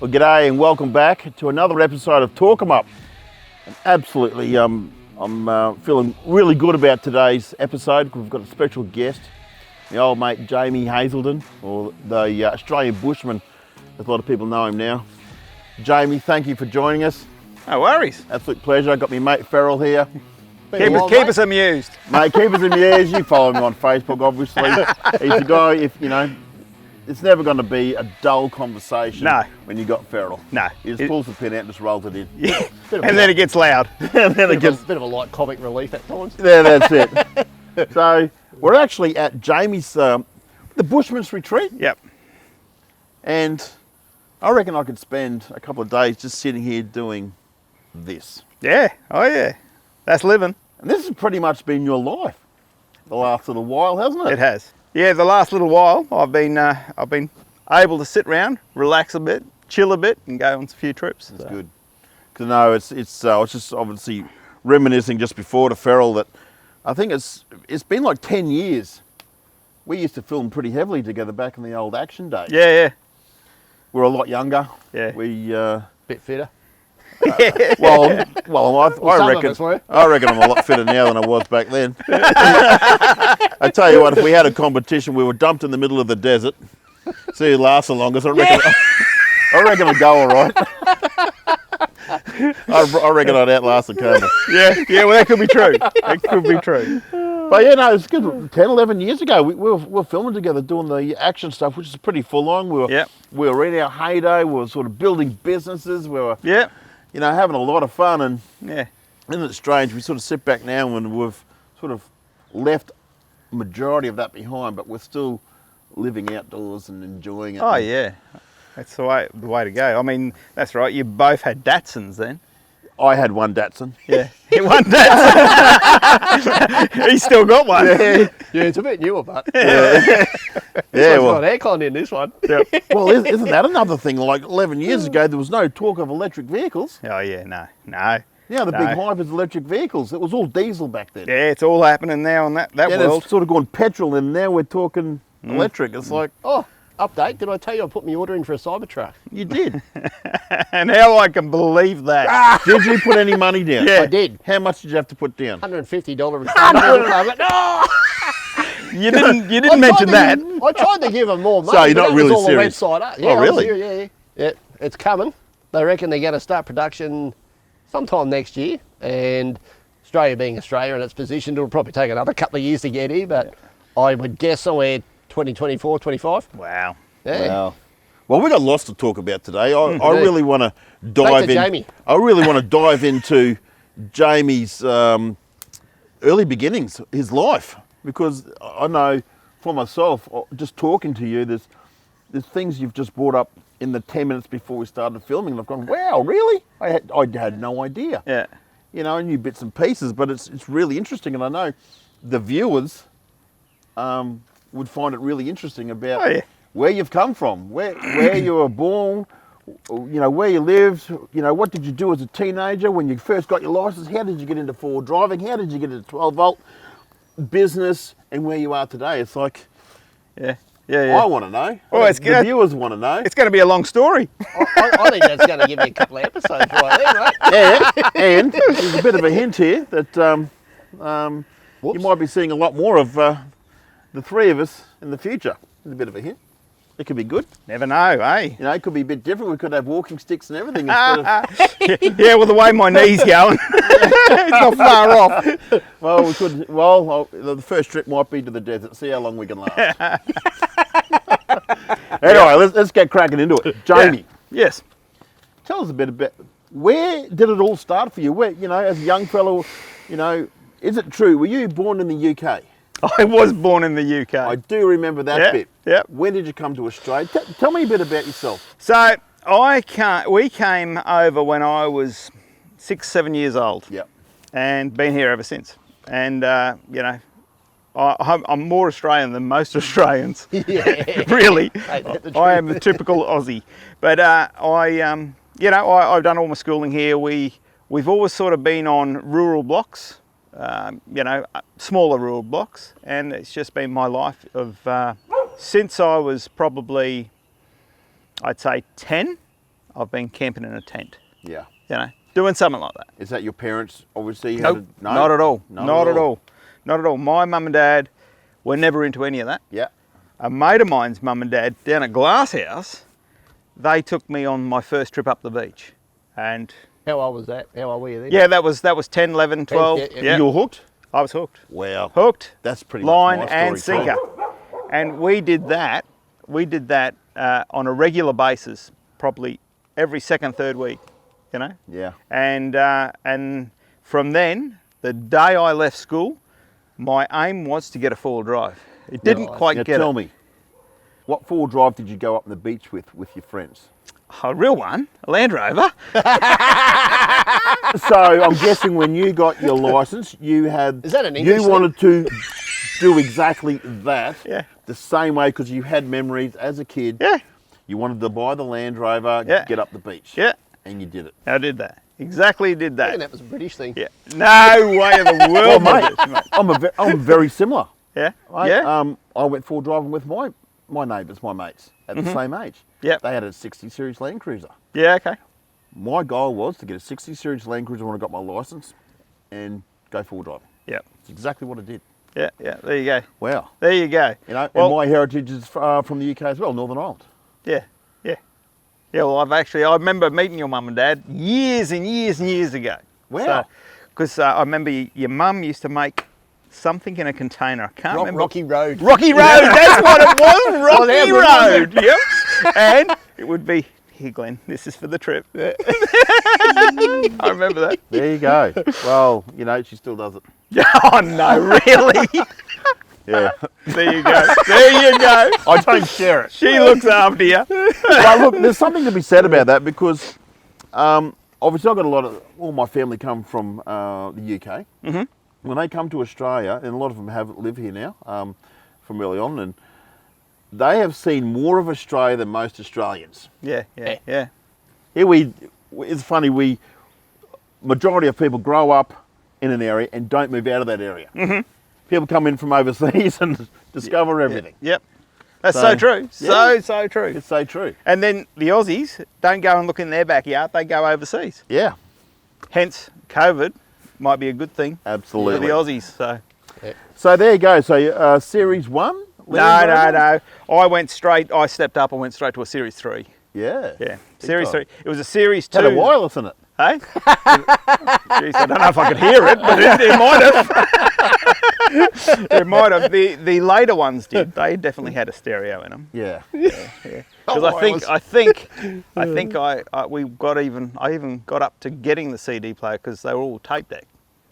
Well, g'day and welcome back to another episode of TorquemUp. And absolutely, I'm feeling really good about today's episode because we've got a special guest, my old mate Jamie Hazleton, or the Australian bushman, as a lot of people know him now. Jamie, thank you for joining us. No worries. Absolute pleasure. I've got my mate Farrell here. Keep us amused. Mate, keep us amused. You follow him on Facebook, obviously. He's a guy, it's never going to be a dull conversation when you got Farrell. No. He just pulls the pin out and just rolls it in. Yeah. And then it gets loud. And then it gets a bit of a light comic relief at times. Yeah, that's it. So we're actually at Jamie's, the Bushman's Retreat. Yep. And I reckon I could spend a couple of days just sitting here doing this. Yeah. Oh yeah. That's living. And this has pretty much been your life the last little while, hasn't it? It has. Yeah, the last little while I've been able to sit around, relax a bit, chill a bit, and go on a few trips. That's good. Because no, I was just obviously reminiscing just before to Farrell that I think it's been like 10 years. We used to film pretty heavily together back in the old action days. Yeah. We were a lot younger. Yeah. We bit fitter. well, I reckon I'm a lot fitter now than I was back then. I tell you what, if we had a competition, we were dumped in the middle of the desert. See who lasts the longest. I reckon I'd go all right. I reckon I'd outlast the camera. Yeah. Well, that could be true. That could be true. But yeah, no, it's good. 10, 11 years ago, we were filming together, doing the action stuff, which is pretty full on. We were in our heyday. We were sort of building businesses. We were having a lot of fun. And isn't it strange? We sort of sit back now and we've sort of left a majority of that behind, but we're still living outdoors and enjoying it. Oh yeah, that's the way to go. I mean, that's right. You both had Datsuns then. I had one Datsun. Yeah, one Datsun. He's still got one. Yeah, it's a bit newer, but This one's got aircon in this one. Yep. Well, isn't that another thing? Like 11 years ago, there was no talk of electric vehicles. Oh yeah, no. Now the big hype is electric vehicles. It was all diesel back then. Yeah, it's all happening now in that world. It's sort of gone petrol, and now we're talking electric. It's like, Update, did I tell you I put my order in for a Cybertruck? you did. And how I can believe that. Did you put any money down? Yeah. I did. How much did you have to put down? $150. You didn't mention that. I tried to give them more money. So you're not really all serious? The website. Oh, really? Yeah, it's coming. They reckon they're going to start production sometime next year. And Australia being Australia and its position, it'll probably take another couple of years to get here. But I would guess somewhere 2024, 25. Wow. Yeah. Wow. Well, we got lots to talk about today. I really want to dive in. Jamie. I really want to dive into Jamie's early beginnings, his life, because I know for myself, just talking to you, there's things you've just brought up in the 10 minutes before we started filming, and I've gone, wow, really? I had no idea. Yeah. I knew bits and pieces, but it's really interesting, and I know the viewers would find it really interesting about where you've come from, where you were born, where you lived, what did you do as a teenager when you first got your license, how did you get into forward driving, how did you get into 12-volt business, and where you are today. It's like, yeah. I want to know. Oh, it's the viewers want to know. It's going to be a long story. I think that's going to give me a couple of episodes right there, mate. Yeah, and there's a bit of a hint here that you might be seeing a lot more of the three of us in the future. There's a bit of a hint. It could be good. Never know, eh? It could be a bit different. We could have walking sticks and everything instead of... Yeah, well, the way my knee's going, it's not far off. Well, we could. Well, the first trip might be to the desert. See how long we can last. Anyway, let's get cracking into it. Jamie. Yeah. Yes. Tell us a bit about where did it all start for you? Where, as a young fellow, is it true? Were you born in the UK? I was born in the UK. I do remember that bit. Yeah. When did you come to Australia? Tell me a bit about yourself. So we came over when I was 6, 7 years old. Yep. And been here ever since. And I'm more Australian than most Australians. Yeah. Really. I am the the typical Aussie. But I've done all my schooling here. We've always sort of been on rural blocks. Smaller rural blocks, and it's just been my life of since I was probably, I'd say 10, I've been camping in a tent. Yeah. You know, doing something like that. Is that your parents obviously? Nope, No? not at all. Not at all. Not at all. My mum and dad were never into any of that. Yeah. A mate of mine's mum and dad down at GlassHouse, they took me on my first trip up the beach. And How old was that? How old were you then? yeah, that was 10, 11, 12. yeah. You were hooked? I was hooked. Wow. Hooked. That's pretty line much my and story sinker. too. And we did that on a regular basis, probably every second, third week, you know. Yeah. And from then, the day I left school, my aim was to get a 4-wheel drive. It didn't quite Now get tell it. me, what 4-wheel drive did you go up on the beach with your friends? A real one, a Land Rover. So I'm guessing when you got your license, you had. Is that an English You thing? wanted to do exactly that. Yeah. The same way because you had memories as a kid. Yeah, You wanted to buy the Land Rover, Yeah. get up the beach. yeah, And you did it. I did that. Exactly did I reckon that. that was a British thing. Yeah. No way in the world, Well, was mate, this, mate. I'm very similar. Yeah, Right? yeah. I went 4 driving with my neighbours, my mates, at the same age. Yep. They had a 60 Series Land Cruiser. Yeah, okay. My goal was to get a 60 Series Land Cruiser when I got my licence and go 4 driving. Yeah, It's exactly what I did. yeah, yeah. There you go. Wow. There you go. You know, Well, and my heritage is from the UK as well, Northern Ireland. yeah, yeah. Yeah, well, I remember meeting your mum and dad years and years and years ago. Wow. Because I remember your mum used to make something in a container. I can't remember. Rocky Road. Rocky Road, that's what it was, Well, Rocky how good was Road. Yep. And it would be, here Glen, this is for the trip. I remember that. There you go. Well, you know, she still does it. Oh no, really? Yeah. There you go. There you go. I don't share it. She looks after you. Well, look, there's something to be said about that because obviously I've got all my family come from the UK. Mm-hmm. When they come to Australia, and a lot of them live here now from early on, and they have seen more of Australia than most Australians. Yeah, yeah, yeah. Here it's funny, majority of people grow up in an area and don't move out of that area. Mm-hmm. People come in from overseas and discover everything. Yep. That's So, so true. yeah. So true. It's so true. And then the Aussies don't go and look in their backyard, they go overseas. Yeah, Hence, COVID might be a good thing absolutely. for the Aussies. So. So there you go. So Series 1? No. I stepped up and went straight to a Series 3. Yeah. Yeah, Big Series time. 3. It was a Series 2. Had a wireless in it. Hey? Jeez, I don't know if I could hear it, but it might have. It might have. The later ones did. They definitely had a stereo in them. Yeah. Because I even got up to getting the CD player because they were all tape deck.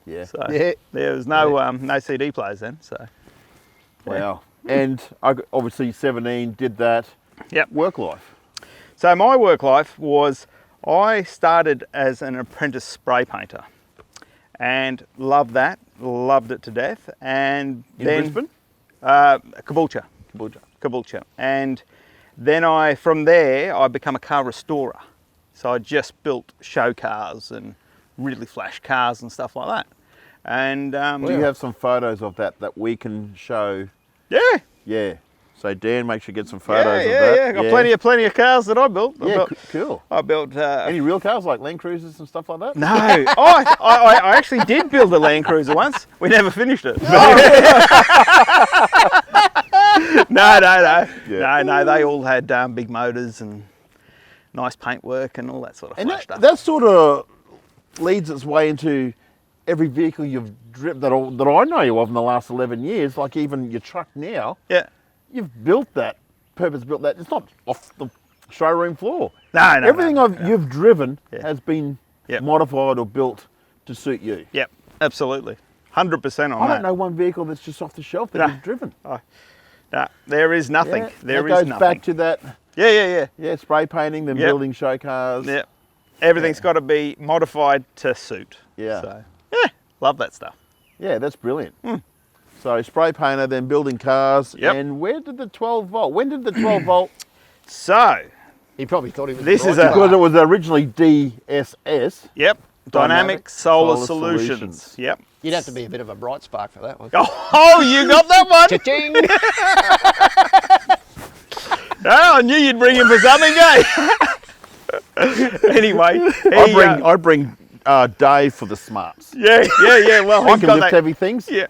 Yeah. So Yeah. there was no CD players then. So Wow. And obviously 17 did that. Yep. Work life. So my work life was, I started as an apprentice spray painter and loved it to death. And In then Brisbane? Caboolture. Caboolture. Caboolture. And then from there I became a car restorer. So I just built show cars and really flash cars and stuff like that. And Do you have some photos of that we can show? yeah. Yeah. So Dan, make sure you get some photos of Yeah, that. yeah. Got plenty of cars that I built. Yeah, cool. I built. Any real cars like Land Cruisers and stuff like that? No, I actually did build a Land Cruiser once. We never finished it. No. Yeah. No. They all had big motors and nice paintwork and all that sort of And flash stuff. that sort of leads its way into every vehicle you've driven that I know you of in the last 11 years, like even your truck now. Yeah. You've built that, purpose-built that. It's not off the showroom floor. No. Everything you've driven Yeah. has been Yep. modified or built to suit you. Yep. Absolutely. 100% on I that. don't know one vehicle that's just off the shelf that No. you've driven. No, there is nothing. Yeah, There that is goes nothing. back to that, Yeah. spray painting, then Yep. building show cars. Yeah. Everything's got to be modified to suit. Yeah. So, yeah, love that stuff. Yeah, that's brilliant. So spray painter, then building cars. Yep. And where did the 12 volt? When did the 12 volt? So, He probably thought he was. This the is right a- Because guy. it was originally DSS. yep, Dynamic Solar Solar Solutions. Solutions. Yep. You'd have to be a bit of a bright spark for that one. Oh, you got that one? Cha-ching! Oh, I knew you'd bring him for something, eh? Anyway, I bring Dave for the smarts. yeah. Well, I he's can got lift that. heavy things. Yeah,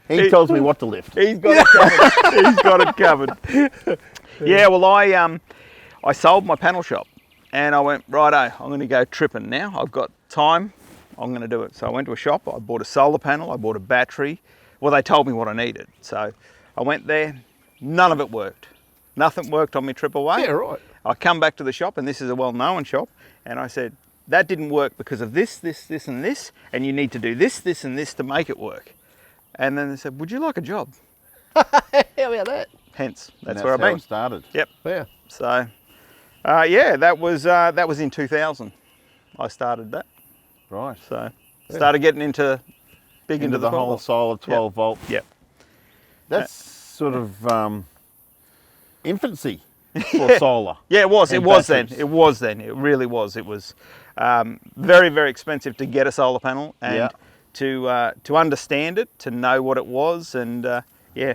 He tells me what to lift. he's got it covered. He's got it covered. Yeah. Well, I sold my panel shop, and I went, righto, I'm going to go tripping now. I've got time. I'm going to do it. So I went to a shop. I bought a solar panel. I bought a battery. Well, they told me what I needed. So I went there. None of it worked. Nothing worked on my trip away. Yeah, right. I come back to the shop, and this is a well-known shop, and I said, that didn't work because of this, and this, and you need to do this, and this to make it work. And then they said, would you like a job? How about that? Hence, And that's where I've how been. it started. Yep. Yeah. So, yeah, that was in 2000. I started that. Right. So, started getting into the whole 12 solar 12 volt. Yep. That's sort of infancy for solar. Yeah, it was. And It was batteries. then. It was then. It really was. It was very, very expensive to get a solar panel and Yeah. to understand it, to know what it was, and yeah.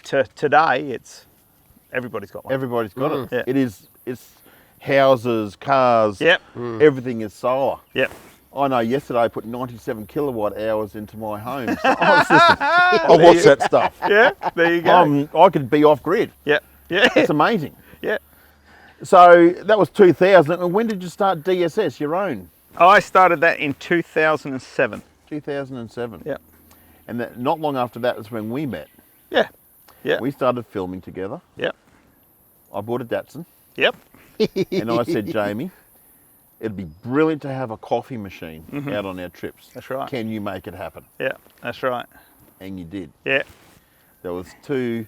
Today, everybody's got one. Everybody's got it. Yeah. It's houses, cars. Yep. Everything is solar. Yep. I know yesterday I put 97 kilowatt hours into my home. So I watch that stuff. Yeah. There you go. I could be off grid. Yep. Yeah. It's amazing. Yeah. So that was 2000. And when did you start DSS, your own? I started that in 2007. 2007. Yep. And that, not long after that is when we met. Yeah. Yeah. We started filming together. Yep. I bought a Datsun. Yep. And I said, Jamie, it'd be brilliant to have a coffee machine out on our trips. That's right. Can you make it happen? Yeah. That's right. And you did. Yeah. There was 2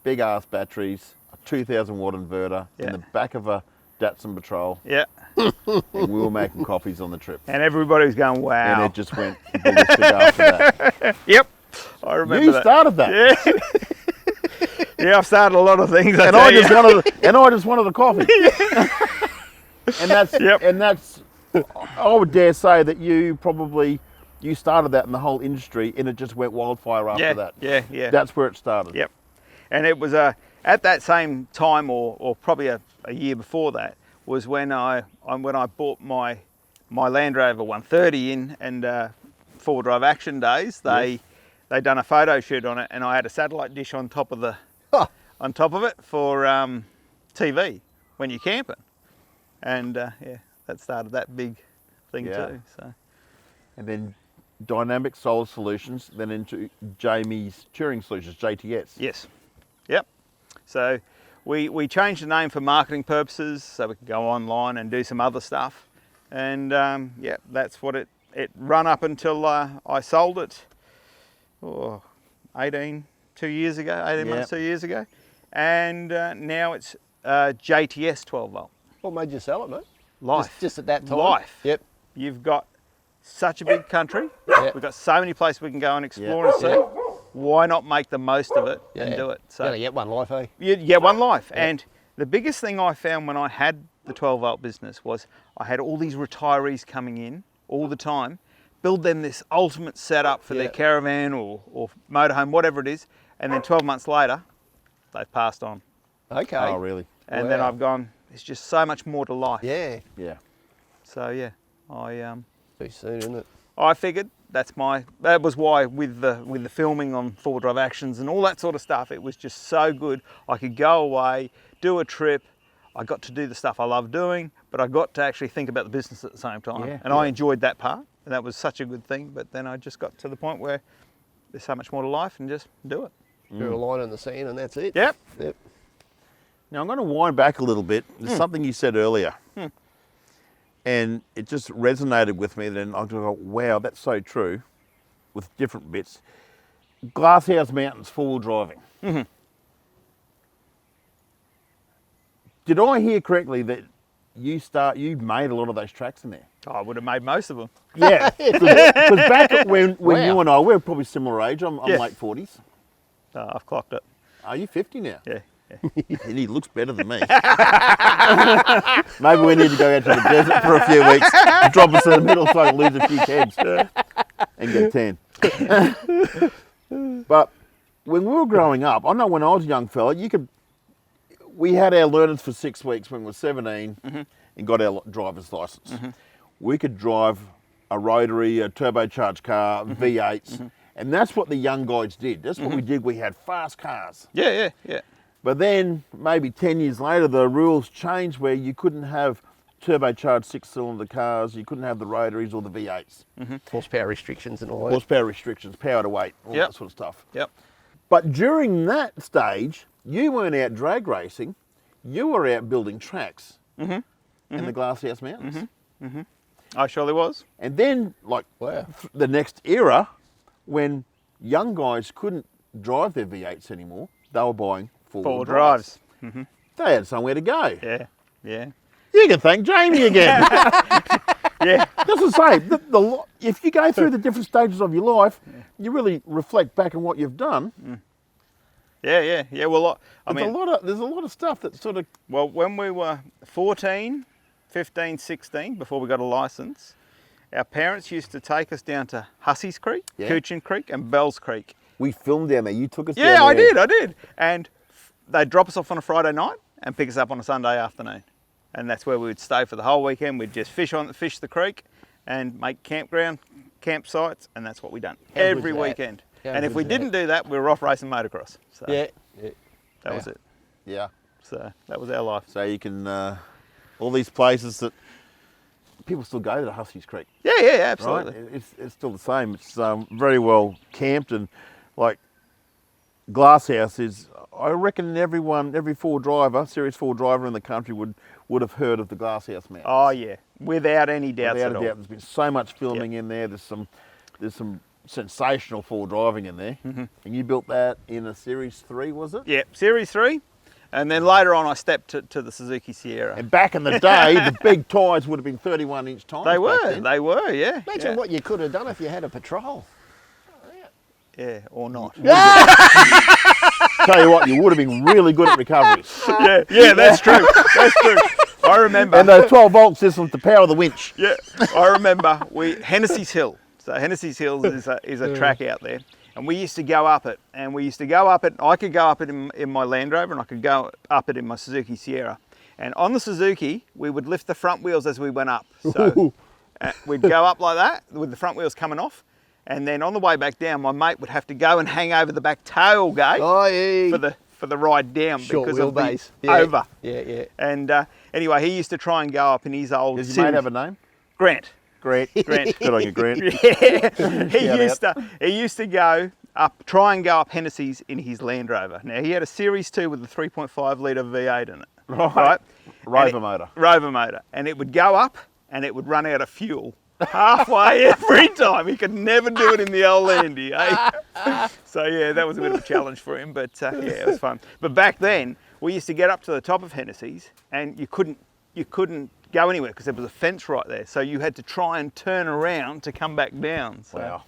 big ass batteries, a 2000 watt inverter in Yeah. the back of a Datsun Patrol, Yeah. and we were making coffees on the trip. And everybody was going, And wow. it just went ballistic after that. Yep. I remember You that. started that. Yeah. Yeah, I've started a lot of things. And I just wanted a coffee. And that's I would dare say that you started that in the whole industry, and it just went wildfire after that. Yeah. That's where it started. Yep. And it was at that same time, or probably a year before that, was when I bought my Land Rover 130 in, and 4-wheel-drive action days. They done a photo shoot on it, and I had a satellite dish on top of it for TV when you're camping, and yeah, that started that big thing too. So. And then Dynamic Solar Solutions, then into Jamie's Touring Solutions, JTS. Yes. Yep. So we changed the name for marketing purposes, so we could go online and do some other stuff, and yeah, that's what it run up until I sold it. 18 months, 2 years ago. And now it's JTS 12 volt. What made you sell it, mate? Life. Just at that time? Life. Yep. You've got such a big country. Yep. We've got so many places we can go and explore and see. Why not make the most of it and do it? So you gotta get one life, eh? You get one life. And the biggest thing I found when I had the 12 volt business was I had all these retirees coming in all the time, build them this ultimate setup for their caravan or motorhome, whatever it is, and then 12 months later, they've passed on. Okay. Oh, really? And then I've gone, there's just so much more to life. Yeah. Yeah. So yeah, Too soon, isn't it? I figured that was why with the filming on 4-wheel drive actions and all that sort of stuff, it was just so good. I could go away, do a trip. I got to do the stuff I love doing, but I got to actually think about the business at the same time. Yeah. And I enjoyed that part, and that was such a good thing. But then I just got to the point where there's so much more to life, and just do it. Drew a line in the sand and that's it. Yep. Yep. Now I'm going to wind back a little bit. There's something you said earlier, and it just resonated with me. Then I go, wow, that's so true, with different bits. GlassHouse Mountains 4-wheel driving. Mm-hmm. Did I hear correctly that you made a lot of those tracks in there? I would have made most of them. Yeah, because back when Wow. you and I, we're probably similar age. I'm Yeah. late 40s. I've clocked it. Are you 50 now? Yeah. And he looks better than me. Maybe we need to go out to the desert for a few weeks, drop us in the middle so I can lose a few kegs and get 10. But when we were growing up, I know when I was a young fella, we had our learners for 6 weeks when we were 17 and got our driver's license. We could drive a rotary, a turbocharged car, V8s, and that's what the young guys did. That's what we did. We had fast cars. Yeah. But then maybe 10 years later, the rules changed where you couldn't have turbocharged 6-cylinder cars, you couldn't have the rotaries or the V8s. Horsepower restrictions and all that. Horsepower restrictions, power to weight, all that sort of stuff. Yep. But during that stage, you weren't out drag racing, you were out building tracks in the GlassHouse Mountains. I surely was. And then, like, Wow. the next era, when young guys couldn't drive their V8s anymore, they were buying four-wheel drives. They had somewhere to go. Yeah. You can thank Jamie again. Yeah. That's the same. If you go through the different stages of your life, you really reflect back on what you've done. Yeah. Well, There's a lot of stuff that sort of... Well, when we were 14, 15, 16, before we got a licence, our parents used to take us down to Hussey's Creek, Coochin Creek and Bells Creek. We filmed down there. You took us down Yeah, there. I did. And they'd drop us off on a Friday night and pick us up on a Sunday afternoon. And that's where we would stay for the whole weekend. We'd just fish the creek and make campsites, and that's what we done every weekend. And if we didn't do that, we were off racing motocross. So Yeah. that was it. Yeah. So that was our life. So you can... all these places that... People still go to Hussey's Creek. Yeah, absolutely. Right? It's still the same. It's very well camped, and like GlassHouse is, I reckon every Series 4 driver in the country would have heard of the GlassHouse Mountains. Oh yeah, without any doubts Without at a all. doubt. There's been so much filming in there. There's some sensational full driving in there. And you built that in a Series 3, was it? Yeah, Series 3. And then later on I stepped to the Suzuki Sierra. And back in the day, the big tyres would have been 31-inch tyres. They were, yeah. Imagine what you could have done if you had a patrol. Yeah, or not. Tell you what, you would have been really good at recoveries. Yeah, that's true. That's true. I remember. And those 12-volt systems to power the winch. Yeah, I remember Hennessy's Hill. So Hennessy's Hill is a track out there. And we used to go up it. And we used to go up it. I could go up it in my Land Rover and I could go up it in my Suzuki Sierra. And on the Suzuki, we would lift the front wheels as we went up. So we'd go up like that with the front wheels coming off. And then on the way back down, my mate would have to go and hang over the back tailgate for the ride down Short because of the wheelbase. over. Yeah. And anyway, he used to try and go up in his old... Does your mate have a name? Grant. Grant. Good on you, Grant. Yeah, he used to go up, try and go up Hennessy's in his Land Rover. Now he had a Series 2 with a 3.5 litre V8 in it. Right? Rover motor. Rover motor. And it would go up and it would run out of fuel halfway every time. He could never do it in the old Landy, eh? So yeah, that was a bit of a challenge for him, but yeah, it was fun. But back then, we used to get up to the top of Hennessy's and you couldn't go anywhere because there was a fence right there. So you had to try and turn around to come back down. So, Wow.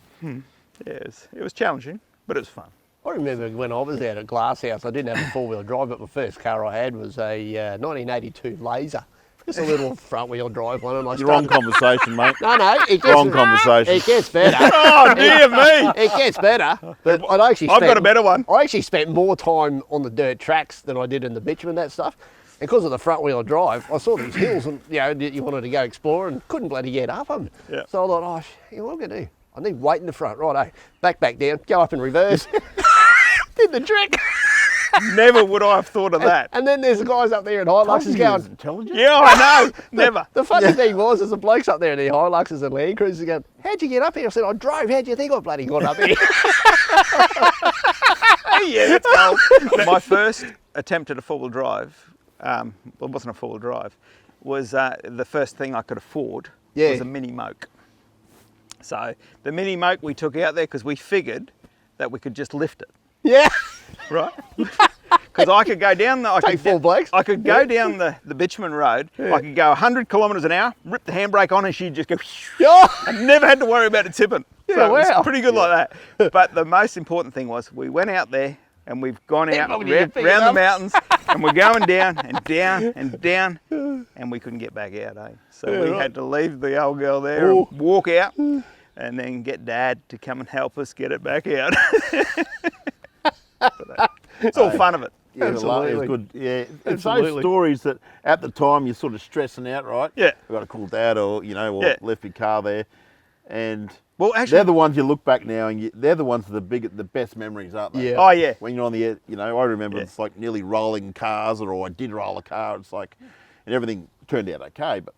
Yeah, it was challenging, but it was fun. I remember when I was out at GlassHouse, I didn't have a four-wheel drive, but my first car I had was a 1982 Laser. Just a little front-wheel drive one. And You're wrong conversation, mate. No, it gets, Wrong conversation. It gets better. Oh, dear me. It gets better. But I've got a better one. I actually spent more time on the dirt tracks than I did in the bitumen, that stuff. And because of the front-wheel drive, I saw these hills and, you wanted to go explore and couldn't bloody get up them. Yeah. So I thought, what am I going to do? I need weight in the front. Righto. Back down, go up in reverse. Did the trick. Never would I have thought of that. And then there's the guys up there in Hiluxes going, intelligent. Yeah, I know. Never. The funny thing was, there's the blokes up there in the Hiluxes and Land Cruisers going, how'd you get up here? I said, I drove. How'd you think I bloody got up here? Yeah, that's cold. My first attempt at a four-wheel drive, well, it wasn't a four-wheel drive, was the first thing I could afford was a mini moke. So the mini moke we took out there because we figured that we could just lift it. Yeah. Right? Because I could go down the... I could go down the bitumen road. Yeah. I could go 100 kilometres an hour, rip the handbrake on and she'd just go... I never had to worry about it tipping. Yeah, so it was pretty good like that. But the most important thing was we went out there and we've gone out round the mountains and we're going down and down and down and we couldn't get back out, eh? So we had to leave the old girl there and walk out and then get Dad to come and help us get it back out. It's all fun of it. Yeah, it was Absolutely. good. Yeah, it's Absolutely. those stories that at the time you're sort of stressing out, right? Yeah. I've got to call Dad, or Yeah. left your car there, and Well, actually, they're the ones you look back now, and they're the ones that are the best memories, aren't they? Yeah. oh yeah, When you're on the air, I remember Yeah. it's like nearly rolling cars, or I did roll a car. It's like, and everything turned out okay, but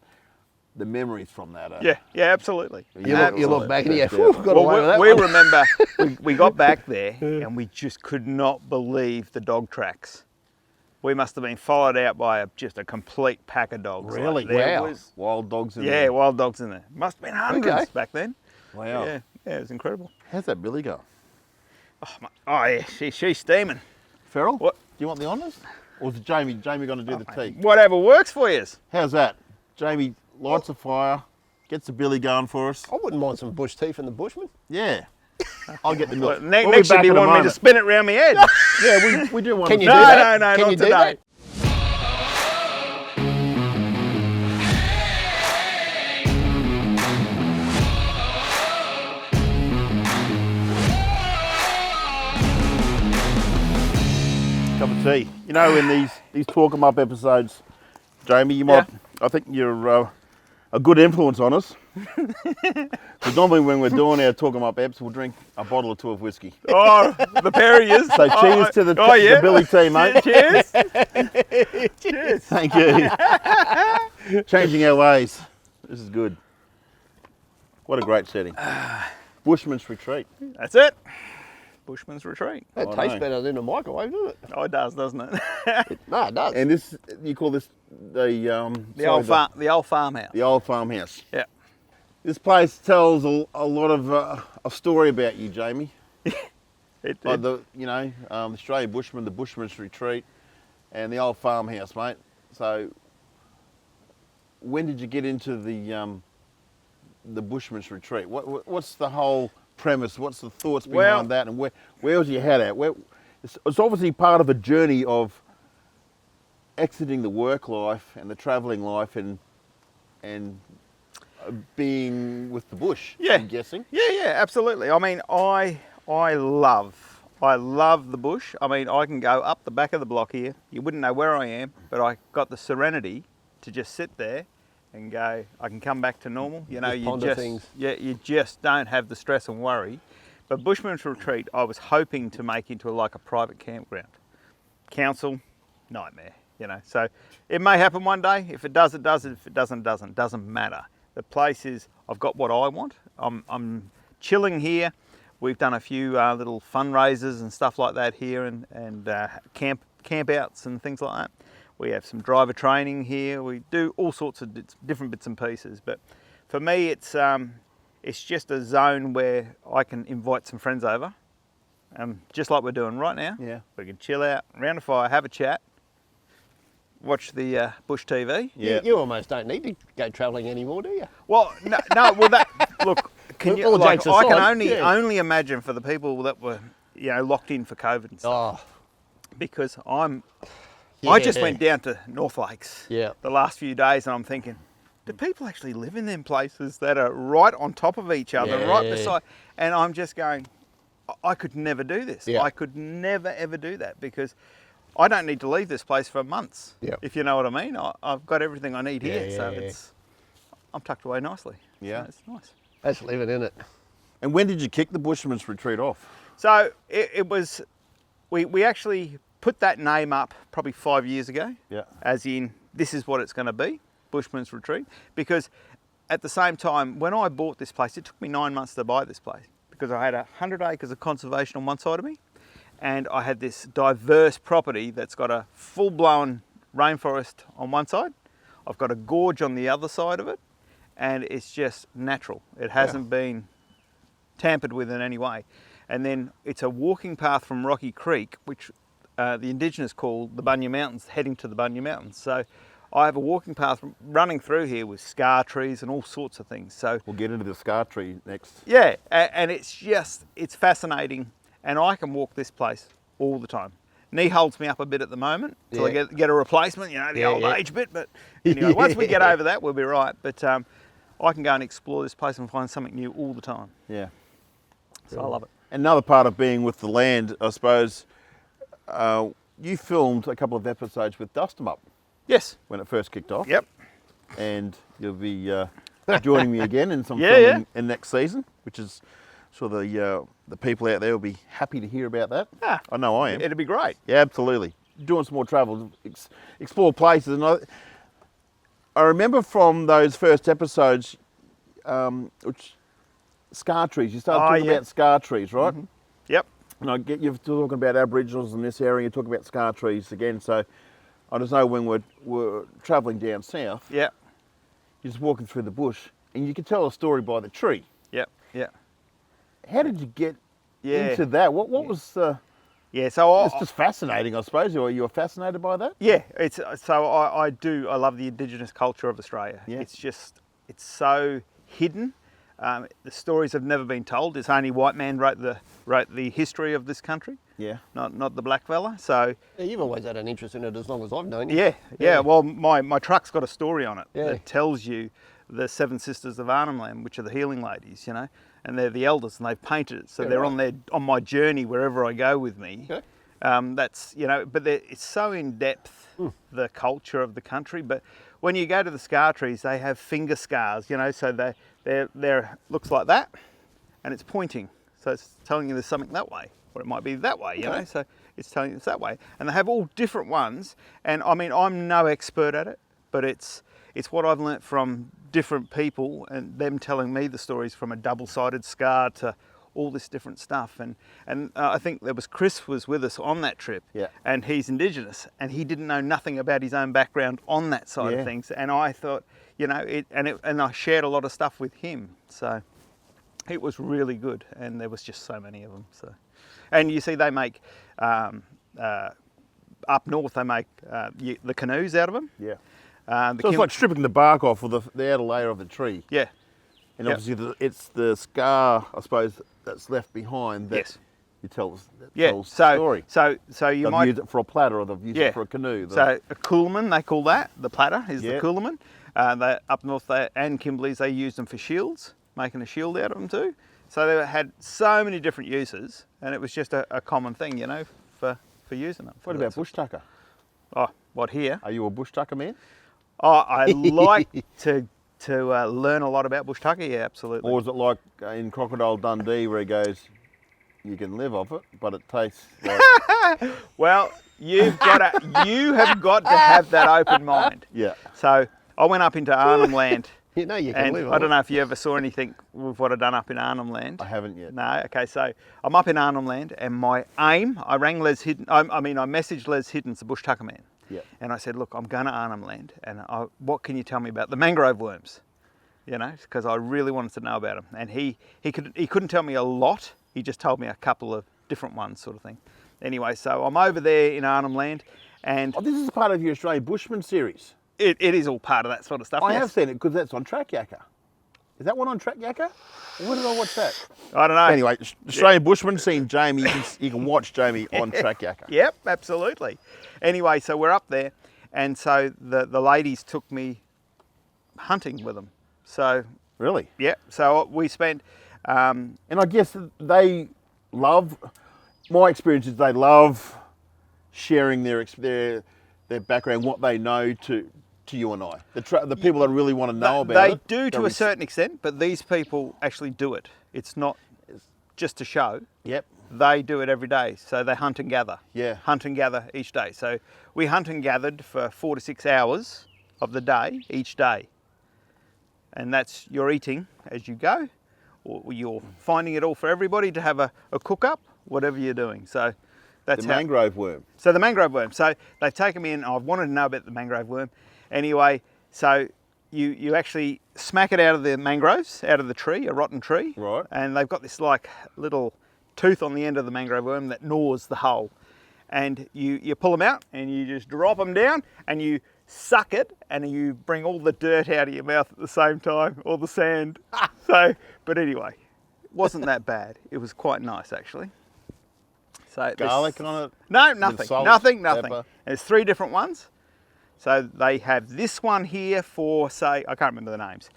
the memories from that are. yeah, absolutely. You look back and you go, Absolutely. "Phew, got away with that we one." remember we got back there and we just could not believe the dog tracks. We must have been followed out by just a complete pack of dogs. Really? There Wow. was, Wild dogs in yeah, there. wild dogs in there. Must have been hundreds Okay. back then. Wow. Yeah, it was incredible. How's that Billy go? Oh yeah, she's steaming. Ferrell? What? Do you want the honours? Or is it Jamie? Jamie going to do the tea? Whatever works for you. How's that? Jamie lights a fire, gets the Billy going for us. I wouldn't mind some bush tea from the Bushman. Yeah. I'll get the milk. Next We'll be you back in a want me to moment. spin it round my head. Yeah, we do want Can to you do do No, that? no, Can not you do today. that? Cup of tea. In these TorquemUp episodes, Jamie, you might. I think you're a good influence on us. Because normally when we're doing our TorquemUp eps, we'll drink a bottle or two of whiskey. Oh, the pair of yous. So cheers to the Billy tea, mate. Cheers. Cheers. Thank you. Changing our ways. This is good. What a great setting. Bushman's Retreat. That's it. Bushman's Retreat. That I tastes know. better than a microwave, doesn't it? Oh, it does, doesn't it? No, it does. And this, you call this the The old farmhouse. the old farmhouse. Yeah. This place tells a lot of a story about you, Jamie. Like the Australian Bushman, the Bushman's Retreat, and the old farmhouse, mate. So, when did you get into the Bushman's Retreat? What's the whole premise? What's the thoughts behind that? And where was your head at? It's obviously part of a journey of exiting the work life and the travelling life and being with the bush. Yeah. I'm guessing. Yeah, absolutely. I mean, I love the bush. I mean, I can go up the back of the block here. You wouldn't know where I am, but I got the serenity to just sit there and go, I can come back to normal. You ponder things. you just don't have the stress and worry. But Bushman's Retreat, I was hoping to make into like a private campground. Council, nightmare, So it may happen one day. If it does, it does. If it doesn't, it doesn't. Doesn't matter. The place is, I've got what I want. I'm chilling here. We've done a few little fundraisers and stuff like that here, and camp outs and things like that. We have some driver training here. We do all sorts of different bits and pieces. But for me, it's just a zone where I can invite some friends over, just like we're doing right now. Yeah. We can chill out, around a fire, have a chat, watch the Bush TV. Yeah. You almost don't need to go travelling anymore, do you? Well, no. Well, that look. Can you? All Like, jokes I can aside, only imagine for the people that were locked in for COVID and stuff. Oh, Because I just Yeah. went down to North Lakes Yeah. the last few days, and I'm thinking, do people actually live in them places that are right on top of each other, right Yeah. beside? And I'm just going, I could never do this. Yeah. I could never ever do that because I don't need to leave this place for months. Yeah. If you know what I mean, I've got everything I need here, Yeah, so yeah. I'm tucked away nicely. Yeah. So it's nice. that's living in it. And when did you kick the Bushman's Retreat off? So it was, we actually put that name up probably 5 years ago. Yeah. As in, this is what it's going to be, Bushman's Retreat. Because at the same time, when I bought this place, it took me 9 months to buy this place because I had 100 acres of conservation on one side of me, and I had this diverse property that's got a full-blown rainforest on one side. I've got a gorge on the other side of it, and it's just natural. It hasn't been tampered with in any way. And then it's a walking path from Rocky Creek, which the Indigenous call the Bunya Mountains, heading to the Bunya Mountains. So I have a walking path running through here with scar trees and all sorts of things. So We'll get into the scar tree next. yeah, and it's fascinating, and I can walk this place all the time. Knee holds me up a bit at the moment till I Yeah. get a replacement, the old age bit. But anyway, once we get over that, we'll be right. But I can go and explore this place and find something new all the time. Yeah. So I love it. Another part of being with the land, I suppose, you filmed a couple of episodes with DushTucker Yes. when it first kicked off. Yep. And you'll be joining me again in some Yeah, filming in next season, which is sure the people out there will be happy to hear about that. Ah, I know I am. It'd be great. Yeah, absolutely. Doing some more travel, explore places. And I remember from those first episodes, which scar trees. You started talking about scar trees, right? Mm-hmm. Yep. And I get you're talking about Aboriginals in this area. You talk about scar trees again. So I just know when we're travelling down south, Yep. you're just walking through the bush, and you can tell a story by the tree. Yep. Yep. How did you get Yeah. into that? What was? Yeah. So It's just fascinating, I suppose. You were fascinated by that. yeah. It's so I do. I love the Indigenous culture of Australia. Yeah. It's so hidden. The stories have never been told. It's only white man wrote the history of this country. Yeah. Not the black fella. So Yeah, you've always had an interest in it as long as I've known you. yeah. Well, my truck's got a story on it Yeah. that tells you the Seven Sisters of Arnhem Land, which are the healing ladies, you know, and they're the elders, and they've painted it, so Yeah, they're right. on my journey wherever I go with me. Okay. That's but it's so in depth the culture of the country. But when you go to the scar trees, they have finger scars, you know, so they're looks like that, and it's pointing, so it's telling you there's something that way, or it might be that way, you know. So it's telling you it's that way, and they have all different ones. And I mean, I'm no expert at it, but it's what I've learnt from different people and them telling me the stories, from a double-sided scar to all this different stuff. And I think there was Chris was with us on that trip, Yeah. and he's Indigenous, and he didn't know nothing about his own background on that side Yeah. of things. And I thought, you know, and I shared a lot of stuff with him, so it was really good. And there was just so many of them. So, and you see, they make up north, they make the canoes out of them. Yeah. The So it's Kim- like stripping the bark off of the outer layer of the tree. yeah. And Yep. obviously it's the scar, I suppose, that's left behind that Yes. tells Yeah, the so story. so you They've might used it for a platter, or they've used it for a canoe. So a coolman, they call that the platter is Yeah. the coolman. They up north, and Kimberleys, they used them for shields, making a shield out of them too. So they had so many different uses, and it was just a common thing, you know, for using them. What about BushTucker? Oh, what here? Are you a BushTucker man? Oh, I like to learn a lot about BushTucker. Yeah, absolutely. Or is it like in Crocodile Dundee where he goes, you can live off it, but it tastes like... Well, you have got to have that open mind. Yeah. So I went up into Arnhem Land. You know you can And live I on don't it. know if you ever saw anything with what I've done up in Arnhem Land. I haven't yet. No, okay, so I'm up in Arnhem Land, and my aim, I rang Les Hidden, I messaged Les Hidden, the BushTucker man. Yeah. And I said, look, I'm going to Arnhem Land, and what can you tell me about the mangrove worms? You know, because I really wanted to know about them. And he couldn't tell me a lot. He just told me a couple of different ones, sort of thing. Anyway, so I'm over there in Arnhem Land, and Oh, this is part of your Australian Bushman series. it is all part of that sort of stuff. I yes. have seen it because that's on Track Yakka. Is that one on Track Yakka? Where did I watch that? I don't know. Anyway, Australian Bushman, seeing Jamie, you can watch Jamie on Track Yakka. Yep, absolutely. Anyway, so we're up there, and so the ladies took me hunting with them. So Really? yeah, so we spent. And I guess they love, my experience is they love sharing their background, what they know to you and I. The people that really want to know about They it. do to a certain extent, but these people actually do it. It's not just to show. Yep. They do it every day. So they hunt and gather. Yeah. Hunt and gather each day. So we hunt and gathered for 4 to 6 hours of the day, each day. And that's, you're eating as you go, or you're finding it all for everybody to have a cook up, whatever you're doing. So that's The mangrove worm. So the mangrove worm. So they've taken me in. I've wanted to know about the mangrove worm. Anyway, so you actually smack it out of the mangroves, out of the tree, a rotten tree. Right. And they've got this like little tooth on the end of the mangrove worm that gnaws the hull. And you pull them out and you just drop them down and you suck it and you bring all the dirt out of your mouth at the same time, all the sand. So, but anyway, it wasn't that bad. It was quite nice actually. So Garlic on it? No, nothing, salt, nothing. pepper? There's 3 different ones. So they have this one here for, say, I can't remember the names.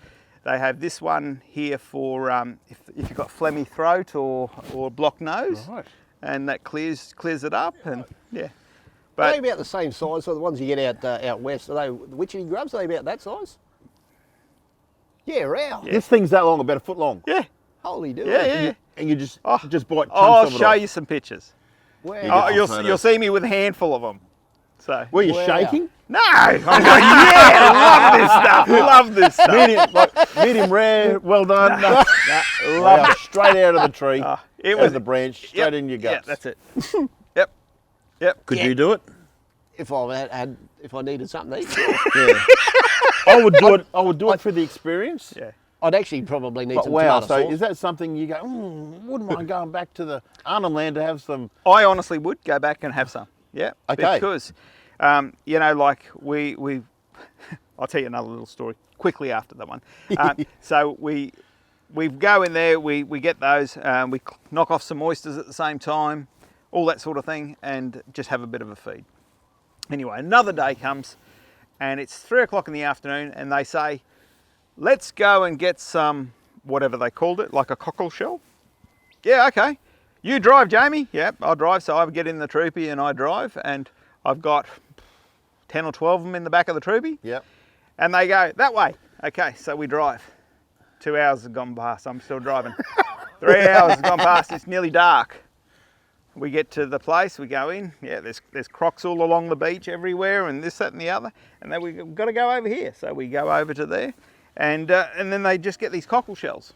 They have this one here for if you've got phlegmy throat or blocked nose, Right. and that clears it up. And yeah, Are they about the same size? So the ones you get out west, are they witchetty grubs? Are they about that size? Yeah, wow. This thing's that long, about a foot long. Yeah. Holy do. Yeah. And you just bite chunks I'll of it show off. you some pictures. Wow. You'll see me with a handful of them. So. Were you Wow. shaking? No, I'm going, yeah, love this stuff. Medium rare, well done. Love it. Straight out of the tree. It Out was of the branch, straight in your guts. Yeah, that's it. Yep. Could you do it? If I needed something to eat, Yeah. I would do it for the experience. Yeah. I'd actually probably need But some wow, tomato so sauce. is that something you go, wouldn't mind going back to the Arnhem Land to have some? I honestly would go back and have some. Yeah. Okay. Because, like we I'll tell you another little story quickly after that one. So we go in there, we get those, we knock off some oysters at the same time, all that sort of thing, and just have a bit of a feed. Anyway, another day comes, and it's 3 o'clock in the afternoon, and they say, let's go and get some, whatever they called it, like a cockle shell. Yeah, okay. You drive, Jamie? Yep, I'll drive. So I get in the troopy and I drive, and I've got 10 or 12 of them in the back of the troopy. Yep. And they go, that way. Okay, so we drive. 2 hours have gone past, I'm still driving. 3 hours have gone past, it's nearly dark. We get to the place, we go in, yeah, there's crocs all along the beach everywhere and this, that and the other. And then we've got to go over here. So we go over to there and then they just get these cockle shells.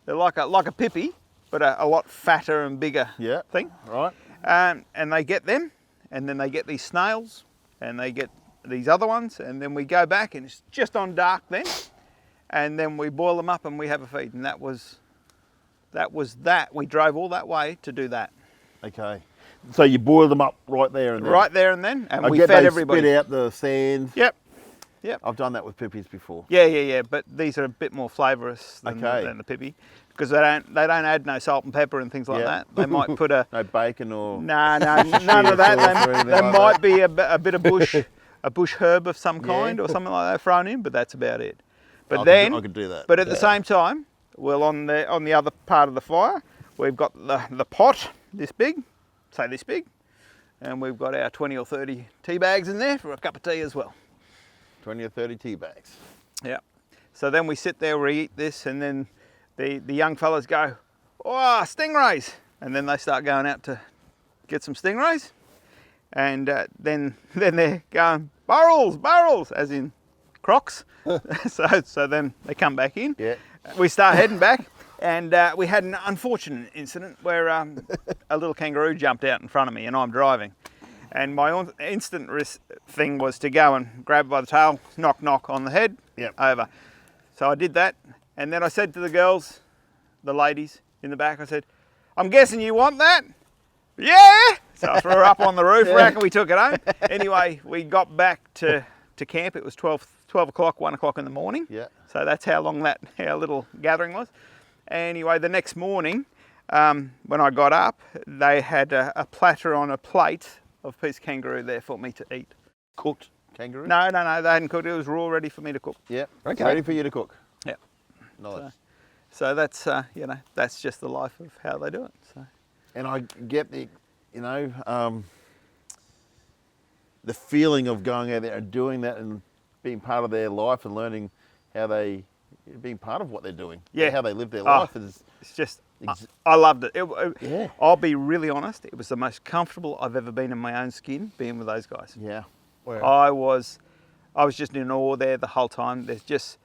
They're like a pippy, but a lot fatter and bigger thing. Right. And they get them, and then they get these snails, and they get these other ones, and then we go back and it's just on dark then. And then we boil them up and we have a feed. And that was that. We drove all that way to do that. Okay. So you boil them up right there and then? Right there and then, and I we get fed they everybody. spit out the sand. Yep. I've done that with pippies before. Yeah. But these are a bit more flavourous than the pippy, because they don't add no salt and pepper and things like that. They might put no bacon or none of that. They might be a bit of bush herb of some kind or something like that thrown in, but that's about it. But I could do that. But at the same time, well, on the other part of the fire, we've got the pot this big, and we've got our 20 or 30 tea bags in there for a cup of tea as well. 20 or 30 tea bags. Yeah. So then we sit there, we eat this, and then the young fellas go, oh, stingrays, and then they start going out to get some stingrays, and then they're going barrels, as in crocs. so then they come back in. Yeah. We start heading back, and we had an unfortunate incident where a little kangaroo jumped out in front of me, and I'm driving. And my instant thing was to go and grab it by the tail, knock on the head, over. So I did that, and then I said to the girls, the ladies in the back, I said, I'm guessing you want that? Yeah! So I threw her up on the roof rack and we took it home. Anyway, we got back to camp. It was 12 o'clock, 1 o'clock in the morning. Yeah. So that's how long our little gathering was. Anyway, the next morning, when I got up, they had a platter on a plate of piece kangaroo there for me to eat. Cooked kangaroo? No, they hadn't cooked. It was raw, ready for me to cook. Yeah. Okay. Ready for you to cook. Yeah. Nice. So that's that's just the life of how they do it. So. And I get the feeling of going out there and doing that and being part of their life and learning how being part of what they're doing. Yeah. How they live their life is. It's just. I loved it. Yeah. I'll be really honest. It was the most comfortable I've ever been in my own skin being with those guys. Yeah. Wow. I was just in awe there the whole time. They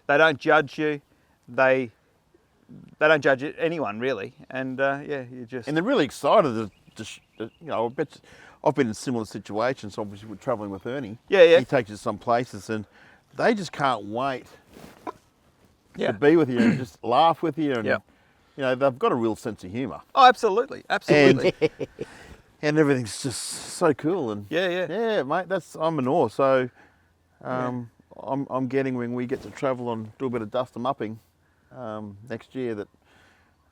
don't judge you. They don't judge anyone really. And you just. And they're really excited I bet I've been in similar situations. Obviously, we're travelling with Ernie. Yeah. He takes you to some places, and they just can't wait Yeah. to be with you and just laugh with you. And Yeah. They've got a real sense of humour. Oh, absolutely. And everything's just so cool. And Yeah, mate. I'm in awe. So I'm getting, when we get to travel and do a bit of dust and mopping next year, that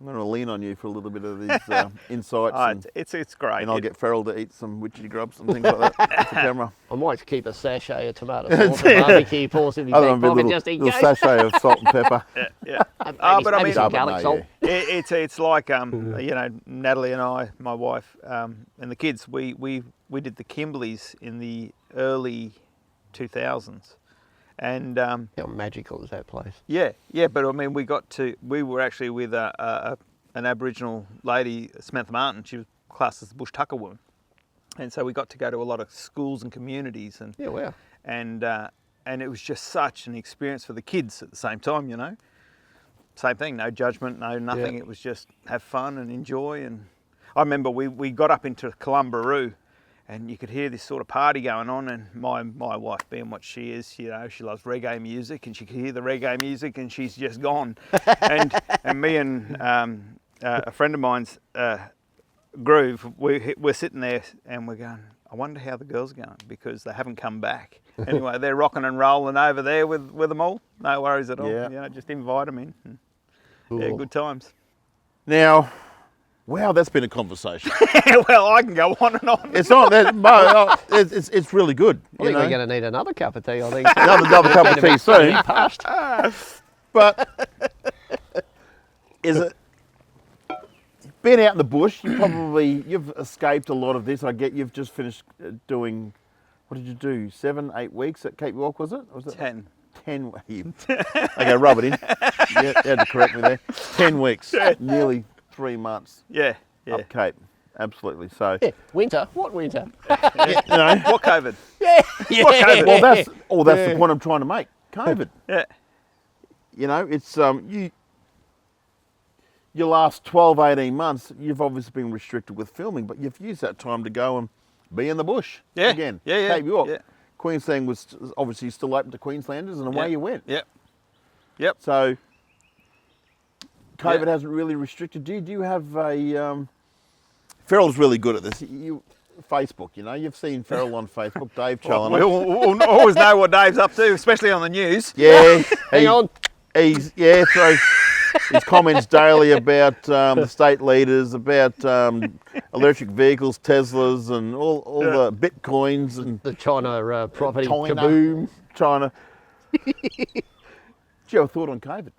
I'm going to lean on you for a little bit of these insights. It's great. And I'll get Farrell to eat some witchy grubs and things like that with the camera. I might keep a sachet of tomato sauce, barbecue sauce in my Other back than a pocket little, just in little case. sachet of salt and pepper. Yeah. But I mean, some garlic salt. It's like Natalie and I, my wife, and the kids. We we did the Kimberleys in the early 2000s, and How magical is that place? yeah. But I mean, we were actually with an Aboriginal lady, Samantha Martin. She was classed as the BushTucker woman, and so we got to go to a lot of schools and communities, and Yeah, wow. and it was just such an experience for the kids at the same time, you know. Same thing, no judgment, no nothing. Yeah. It was just have fun and enjoy. And I remember we got up into Columbaroo, and you could hear this sort of party going on. And my wife, being what she is, you know, she loves reggae music, and she could hear the reggae music, and she's just gone. and me and a friend of mine's, Groove, we're sitting there and we're going, I wonder how the girls are going, because they haven't come back. Anyway, they're rocking and rolling over there with them all. No worries at all. Yeah. You know, just invite them in. Yeah, Cool. good times. Now, wow, that's been a conversation. Well, I can go on and on. It's not that, but it's really good. I you think know? we're going to need another cup of tea. I think another cup of tea soon. Past. But is it being out in the bush? You've escaped a lot of this. I get you've just finished doing. What did you do? 7, 8 weeks at Cape York, was it? Was it 10. 10. Okay, rub it in. Yeah, you had to correct me there. 10 weeks, nearly 3 months Yeah. up Cape. Absolutely. So, Yeah, winter. What winter? you know, What COVID? Yeah. What COVID? well, that's Yeah. the point I'm trying to make. COVID. Yeah. You know, it's your last 12, 18 months, you've obviously been restricted with filming, but you've used that time to go and be in the bush Yeah. again. Yeah. Cape York. Yeah. Queensland was obviously still open to Queenslanders, and away you went. Yep. Yep. So, COVID Yeah. hasn't really restricted you. Do you have a... Farrell's really good at this. Facebook, you know, you've seen Farrell on Facebook, Dave We Challoner. all always know what Dave's up to, especially on the news. Yeah. Hang on. He's throws his comments daily about the state leaders, about electric vehicles, Teslas, and all the bitcoins and The China property China. kaboom. China. Do you have a thought on COVID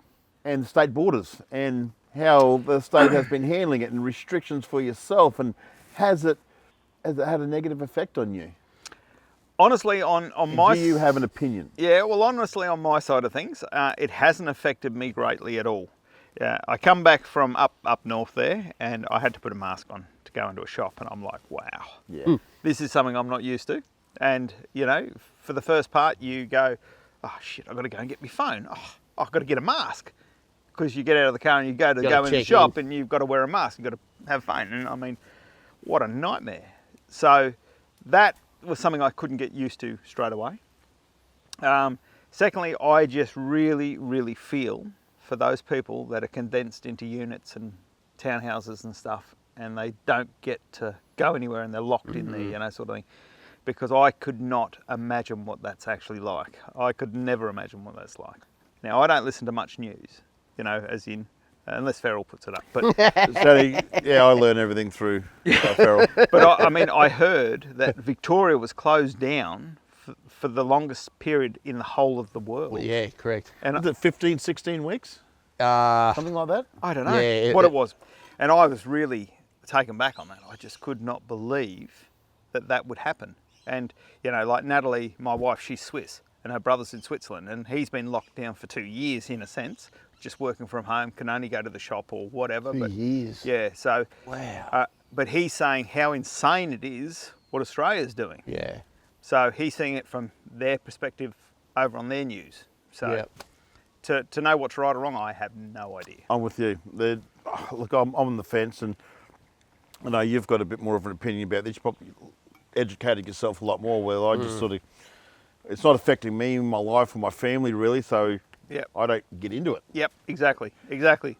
and the state borders and how the state has been handling it and restrictions for yourself, and has it had a negative effect on you? Honestly, on my... Do you have an opinion? Yeah, well, honestly, on my side of things, it hasn't affected me greatly at all. I come back from up north there, and I had to put a mask on to go into a shop, and I'm like, wow, Yeah. this is something I'm not used to. And, you know, for the first part, you go, oh, shit, I've got to go and get my phone. Oh, I've got to get a mask. Because you get out of the car and you go in the shop and you've got to wear a mask. You've got to have a phone. And, I mean, what a nightmare. So that was something I couldn't get used to straight away. Secondly, I just really, really feel for those people that are condensed into units and townhouses and stuff, and they don't get to go anywhere and they're locked in there, you know, sort of thing. Because I could not imagine what that's actually like. I could never imagine what that's like. Now, I don't listen to much news, you know, as in, unless Farrell puts it up. But So, yeah, I learn everything through Farrell. But I mean, I heard that Victoria was closed down for the longest period in the whole of the world. Well, yeah, correct. And Was it 15, 16 weeks? Uh, Something like that? I don't know Yeah, what it was. And I was really taken back on that. I just could not believe that that would happen. And, you know, like Natalie, my wife, she's Swiss, and her brother's in Switzerland, and he's been locked down for 2 years in a sense, just working from home, can only go to the shop or whatever. 2 years. Yeah, so... Wow. But he's saying how insane it is what Australia's doing. Yeah. So he's seeing it from their perspective over on their news. So Yep. to know what's right or wrong, I have no idea. I'm with you. Look, I'm on the fence, and I know you've got a bit more of an opinion about this. You've probably educated yourself a lot more, where I just sort of, it's not affecting me, my life, or my family really, so Yep. I don't get into it. Yep, exactly.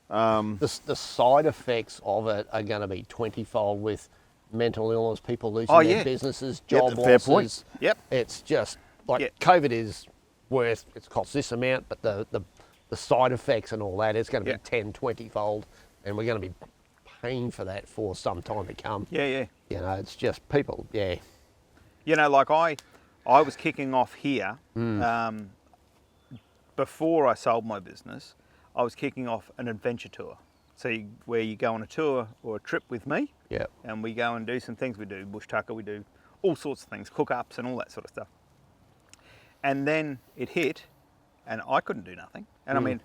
The side effects of it are going to be 20-fold with mental illness, people losing Oh, their yeah. businesses, Yep, job fair losses. point. Yep. It's just like Yep. COVID is worth, it's cost this amount, but the side effects and all that, it's going to be Yep. 10, 20-fold, and we're going to be paying for that for some time to come. Yeah. You know, it's just people, yeah. You know, like I was kicking off here, before I sold my business, I was kicking off an adventure tour. So where you go on a tour or a trip with me, Yep. and we go and do some things. We do BushTucker, we do all sorts of things, cook-ups and all that sort of stuff. And then it hit, and I couldn't do nothing. And I mean,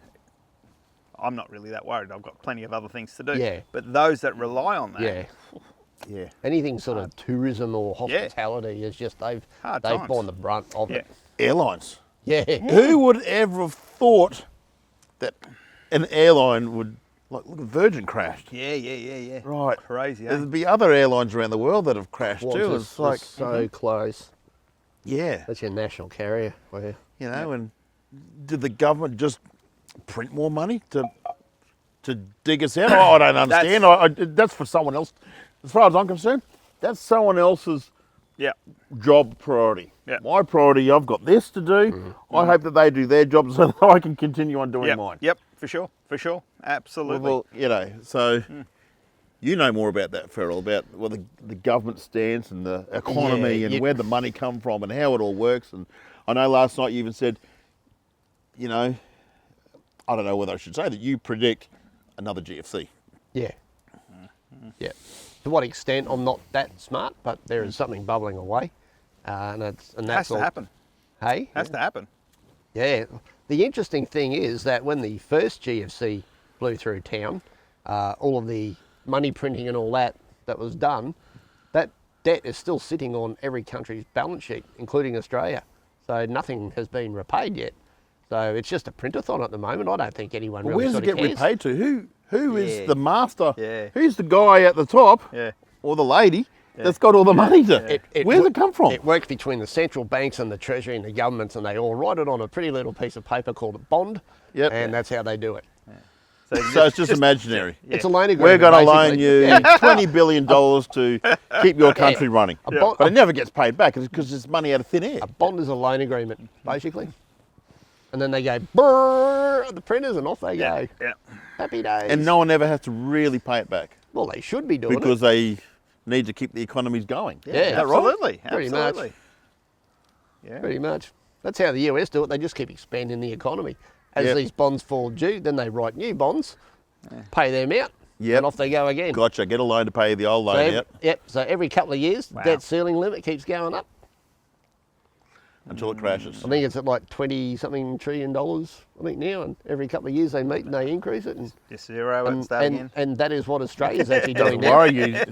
I'm not really that worried. I've got plenty of other things to do. Yeah. But those that rely on that, Yeah. Anything sort of tourism or hospitality is just they've times. borne the brunt of it. Airlines. Yeah. Who would ever have thought that an airline would, like, look at Virgin crashed. Yeah. Right. Crazy, eh? There'd be other airlines around the world that have crashed too. Qantas It's like, was so close. yeah, That's your national carrier. Where you know, and did the government just print more money to dig us out? I don't understand. That's for someone else. As far as I'm concerned, that's someone else's job priority. Yeah. My priority, I've got this to do. I hope that they do their job so that I can continue on doing mine. Yep, for sure. Absolutely. Well, you know, so you know more about that, Ferrell, about the government stance and the economy and where the money come from and how it all works. And I know last night you even said, you know, I don't know whether I should say that you predict another GFC. Yeah. Yeah. To what extent, I'm not that smart, but there is something bubbling away. And that's has to happen. Hey? Has to happen. Yeah. The interesting thing is that when the first GFC blew through town, all of the money printing and all that was done, that debt is still sitting on every country's balance sheet, including Australia. So nothing has been repaid yet. So it's just a print-a-thon at the moment. I don't think anyone really Where's sort it of get cares. repaid to? Who is Yeah. the master? Yeah. Who's the guy at the top? Yeah. Or the lady that's got all the money to? Where's it come from? It works between the central banks and the Treasury and the governments, and they all write it on a pretty little piece of paper called a bond, and that's how they do it. So it's just imaginary. It's a loan agreement. We're going to loan basically. you $20 billion to keep your country running. bond- But it never gets paid back because it's money out of thin air. A bond is a loan agreement, basically. And then they go, brrr, at the printers, and off they go. Yeah. Happy days. And no one ever has to really pay it back Well, they should be doing because they need to keep the economies going. Yeah, Is that right? Absolutely. Pretty much. Absolutely. Yeah. Pretty much. That's how the US do it. They just keep expanding the economy. As Yep. these bonds fall due, then they write new bonds, pay them out, Yep. and off they go again. Gotcha. Get a loan to pay the old So loan out So every couple of years, Wow. debt ceiling limit keeps going up. until it crashes. I think it's at like $20-something trillion, I think now, and every couple of years they meet and they increase it. And, Just zero it and start again. and that is what Australia's actually Doesn't doing now. worry you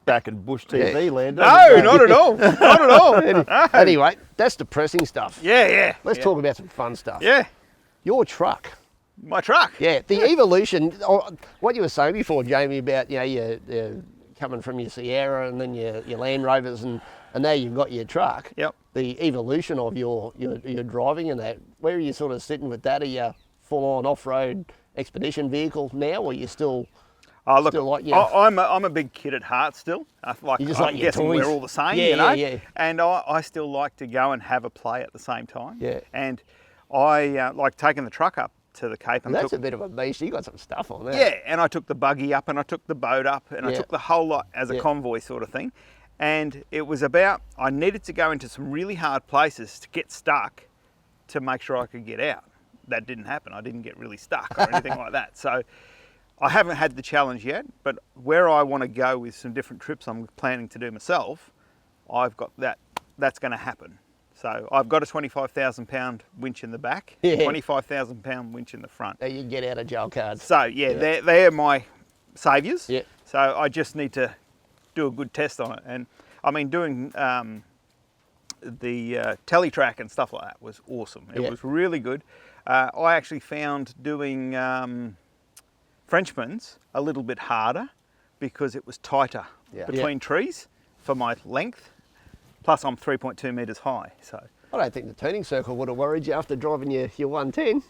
back in Bush TV land. No, does it? not at all. Not at all. Anyway, that's depressing stuff. Yeah. Let's talk about some fun stuff. Yeah. Your truck. My truck. Yeah, the evolution, or what you were saying before, Jamie, about, you know, you're coming from your Sierra and then your Land Rovers and now you've got your truck. Yep. The evolution of your driving and that, where are you sort of sitting with that? Are you full-on off-road expedition vehicle now, or are you still... Oh, look, Still like, yeah. I'm a big kid at heart still. You just I'm like your guessing toys. we're all the same, Yeah, you know? yeah. And I still like to go and have a play at the same time. Yeah. And I like taking the truck up to the Cape. And That's took, a bit of a beast. You got some stuff on there. yeah, and I took the buggy up and I took the boat up and I Yeah. took the whole lot as a Yeah. convoy sort of thing. And it was about, I needed to go into some really hard places to get stuck to make sure I could get out. That didn't happen. I didn't get really stuck or anything like that. So I haven't had the challenge yet, but where I want to go with some different trips I'm planning to do myself, I've got that's going to happen. So I've got a 25,000 pound winch in the back, 25,000 pound winch in the front. There you get out of jail cards. So they're my saviours. Yeah. So I just need to do a good test on it. And I mean, doing the teletrack and stuff like that was awesome. It was really good. I actually found doing Frenchman's a little bit harder because it was tighter between trees for my length. Plus I'm 3.2 metres high, so. I don't think the turning circle would have worried you after driving your 110.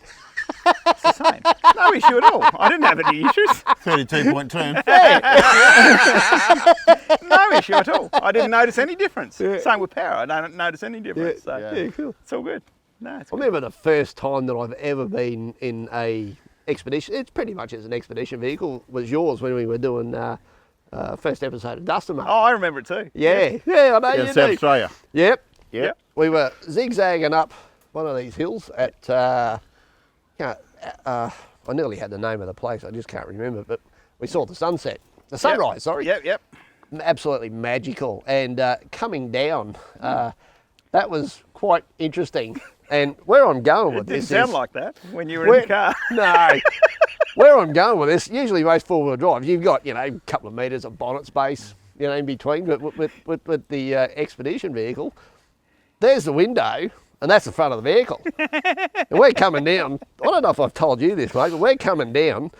It's the same. No issue at all. I didn't have any issues. 32.2. No issue at all. I didn't notice any difference. Same with power. I don't notice any difference. So Cool. it's all good. No, it's I good. remember the first time that I've ever been in a expedition, it's pretty much as an expedition vehicle, was yours when we were doing first episode of Dustin, mate. Oh, I remember it too. Yeah, I know In you South do. Australia. Yep. Yep. We were zigzagging up one of these hills at, I nearly had the name of the place, I just can't remember, but we saw the sunset. The sunrise, sorry. Yep. absolutely magical. And coming down, that was quite interesting. And where I'm going with It didn't this sound is... like that when you were in the car. No. Where I'm going with this, usually most four-wheel drives, you've got, you know, a couple of metres of bonnet space, you know, in between. But with the Expedition vehicle, there's the window, and that's the front of the vehicle. And we're coming down. I don't know if I've told you this, mate, but we're coming down,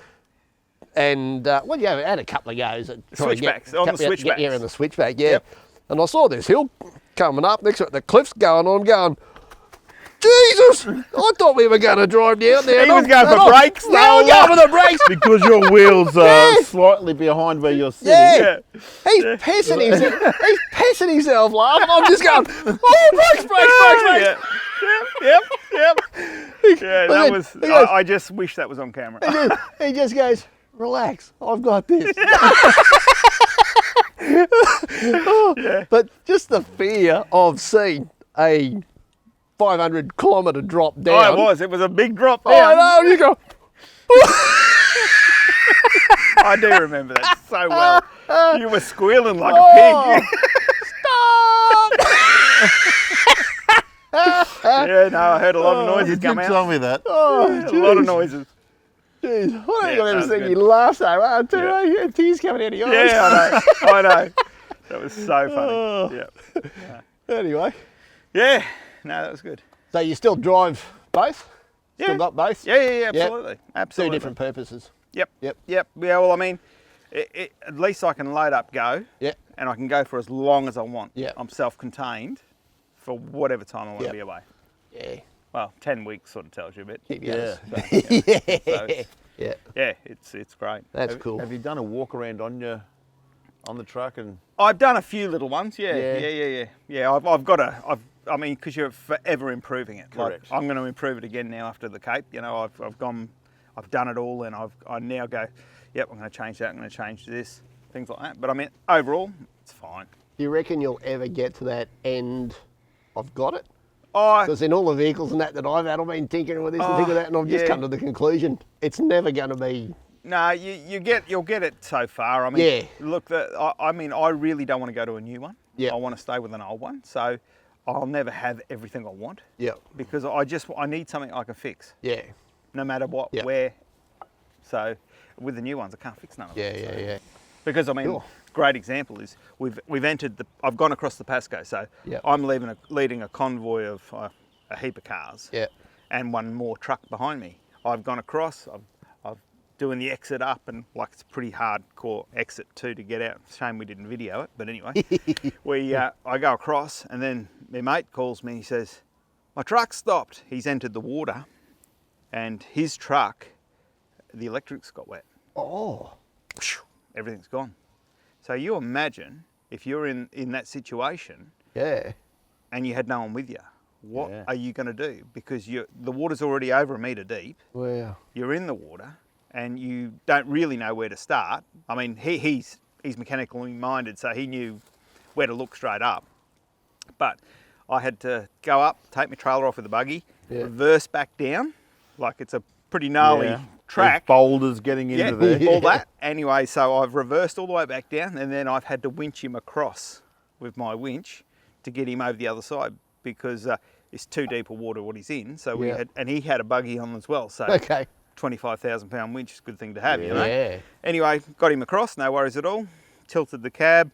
and well, you had a couple of goes at trying to get here in the switchback, yeah. Yep. And I saw this hill coming up next to it. The cliff's going on. I'm going, Jesus! I thought we were going to drive down there. He was going for brakes. Yeah, I'm going for the brakes. Because your wheels are slightly behind where you're sitting. Yeah. He's pissing himself. He's pissing himself laughing. I'm just going, oh, brakes. Yep. Yeah, that was, I just wish that was on camera. He just goes, relax, I've got this. Yeah. But just the fear of seeing a 500-kilometre drop down. Oh, it was a big drop down. Oh, no, you go. I do remember that so well. You were squealing like a pig. Stop! Yeah, no, I heard a lot of noises come out. Tell me that. Oh, A lot of noises. Jeez, I think Yeah, I've ever that seen was you laugh so hard too. Yeah. You had tears coming out of your eyes. Yeah, I know. That was so funny. Oh. Yeah. Anyway, Yeah, no, that was good. so you still drive both? Yeah. Still got both? Yeah, absolutely. Absolutely. Two different purposes. Yep. Yep. Yeah, well, I mean, at least I can load up, go, Yeah. and I can go for as long as I want. Yeah. I'm self-contained for whatever time I want to be away. Yeah. Well, 10 weeks sort of tells you a bit. Yeah. So, Yeah. yeah, it's great. That's cool. Have you done a walk around on the truck and? I've done a few little ones. Yeah. Yeah. I've got I mean, because you're forever improving it. Correct. Like, I'm going to improve it again now after the Cape. You know, I've done it all, and I now go, yep, I'm going to change that. I'm going to change this, things like that. But I mean, overall, it's fine. Do you reckon you'll ever get to that end? I've got it. Oh, Because in all the vehicles and that I've had, I've been tinkering with this and thinking that, and I've just come to the conclusion it's never going to be. no, you'll get it so far. I mean, Yeah. look, I mean, I really don't want to go to a new one. Yeah. I want to stay with an old one. So I'll never have everything I want. Yeah. Because I need something I can fix, Yeah. no matter what, Yeah. where. So with the new ones, I can't fix none of them. Yeah. Because I mean, Sure. great example is we've entered I've gone across the Pasco, so Yeah. I'm leading a convoy of a heap of cars. Yeah. And one more truck behind me. I've gone across. I'm doing the exit up, and like it's a pretty hardcore exit too to get out. Shame we didn't video it, but anyway, I go across, and then my mate calls me. He says, "My truck stopped." He's entered the water, and his truck, the electrics got wet. Oh. Everything's gone. So you imagine if you're in that situation Yeah. and you had no one with you, what Yeah. are you going to do? Because the water's already over 1 metre deep. Wow. You're in the water and you don't really know where to start. I mean, he's mechanically minded, so he knew where to look straight up. But I had to go up, take my trailer off with the buggy, reverse back down, like it's a pretty gnarly track. There's boulders getting into there. All that. Anyway, so I've reversed all the way back down, and then I've had to winch him across with my winch to get him over the other side, because it's too deep a water what he's in. So he had a buggy on as well. So Okay. 25,000 pound winch is a good thing to have, you know. Yeah. Anyway, got him across, no worries at all. Tilted the cab.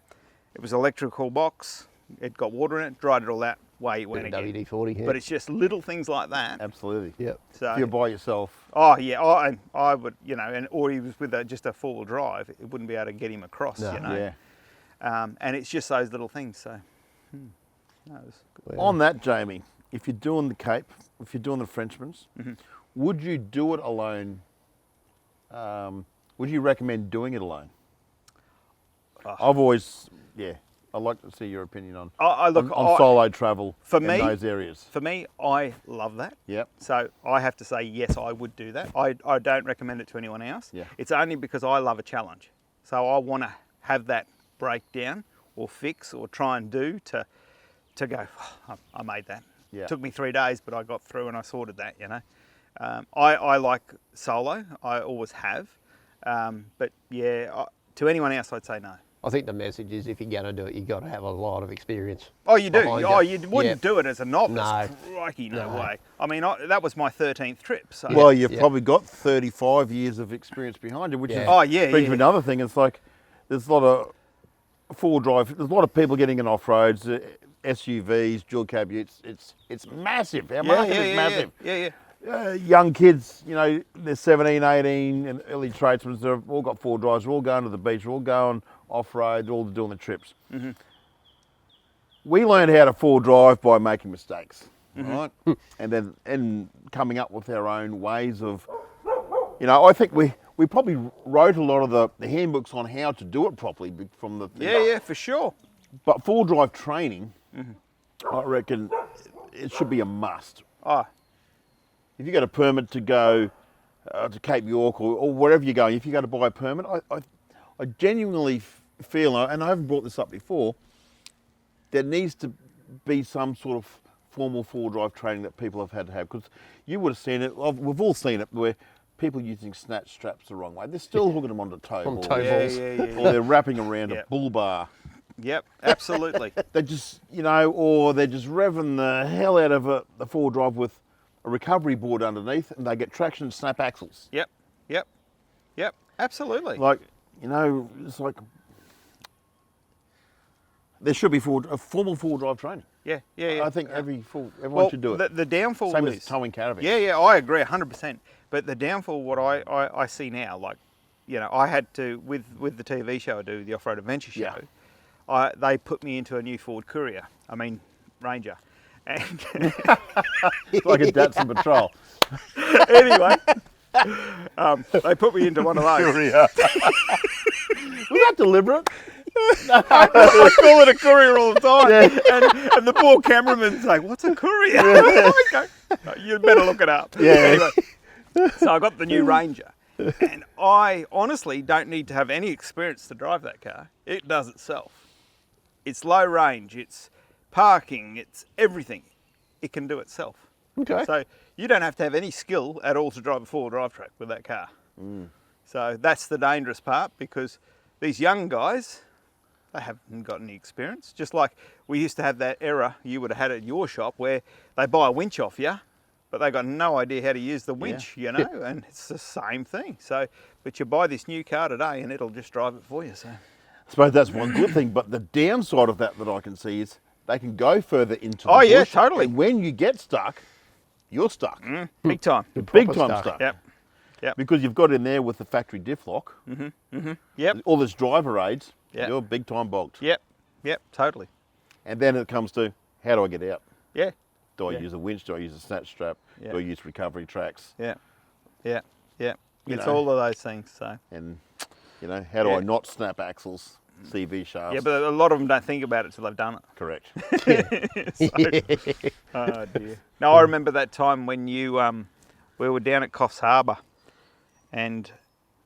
It was an electrical box. It got water in it, dried it all out. Way it went again. WD-40. Yeah. But it's just little things like that. Absolutely. Yep. So If you're by yourself. oh yeah, I would, you know, or he was with just a four-wheel drive, it wouldn't be able to get him across, you know. Yeah. And it's just those little things. So, no, it was good. On that, Jamie, if you're doing the Cape, if you're doing the Frenchman's, would you do it alone? Would you recommend doing it alone? I've always, I'd like to see your opinion on solo travel for in me, those areas. For me, I love that. Yep. So I have to say, yes, I would do that. I don't recommend it to anyone else. Yeah. It's only because I love a challenge. So I want to have that breakdown or fix or try and do to go, oh, I made that. Yeah. It took me 3 days, but I got through and I sorted that, you know. I like solo. I always have. But yeah, to anyone else, I'd say no. I think the message is if you're going to do it, you've got to have a lot of experience. Oh, you do? behind Oh, you. you wouldn't do it as a novice. No. Crikey, no No. way. I mean, that was my 13th trip. So. Well, you've Yeah. probably got 35 years of experience behind you, which is Oh, yeah, brings yeah. me another thing. It's like there's a lot of four drive. There's a lot of people getting in off roads, SUVs, dual cab. It's massive. Our market is massive. Yeah. Young kids, you know, they're 17, 18, and early tradesmen. They've all got four drives. They're all going to the beach. They're all going off road. They're all doing the trips. Mm-hmm. We learned how to four drive by making mistakes, right? and coming up with our own ways of, you know, I think we probably wrote a lot of the handbooks on how to do it properly from the Yeah, for sure. But four drive training, I reckon it should be a must. Oh, If you got a permit to go to Cape York or wherever you're going, if you go to buy a permit, I genuinely feel, and I haven't brought this up before, there needs to be some sort of formal four drive training that people have had to have, because you would have seen it, we've all seen it, where people using snatch straps the wrong way. They're still hooking them onto tow balls. toe balls. Or they're wrapping around Yep. a bull bar. Yep, absolutely. They just, you know, or they're just revving the hell out of the four drive with a recovery board underneath, and they get traction and snap axles. Yep, absolutely. Like, you know, it's like there should be a formal four drive training. Yeah. I think everyone should do it. The downfall Same is as towing caravans. Yeah, I agree 100%. But the downfall, what I see now, like, you know, I had to with the TV show I do, the Off-Road Adventure Show. Yeah. They put me into a new Ford Courier. I mean, Ranger. And It's like a Datsun Patrol. anyway, they put me into one of those. Was that deliberate? I call it a courier all the time. And the poor cameraman's like, what's a courier? Okay. No, you better look it up. Yeah. Anyway, so I got the new Ranger. And I honestly don't need to have any experience to drive that car. It does itself. It's low range, it's parking, it's everything. It can do itself. Okay. So you don't have to have any skill at all to drive a four-wheel drive truck with that car. So that's the dangerous part, because these young guys, they haven't got any experience. Just like we used to have that error you would have had at your shop where they buy a winch off you, but they got no idea how to use the winch, you know, and it's the same thing. So, but you buy this new car today and it'll just drive it for you. So, I suppose that's one good thing, but the downside of that I can see is they can go further into the Oh, yeah, bush, totally. and when you get stuck, you're stuck. big time. Big Proper time stuck. stuck. Yep. Because you've got in there with the factory diff lock, Yep. all this driver aids, Yep. you're big time bogged. Yep. Totally. And then it comes to, how do I get out? Yeah. Do I Yeah. use a winch? Do I use a snatch strap? Yeah. Do I use recovery tracks? Yeah. It's know. all of those things. So. And, you know, how do Yeah. I not snap axles, CV shafts? Yeah, but a lot of them don't think about it till they've done it. Correct. Oh dear. No, I remember that time when we were down at Coffs Harbour, and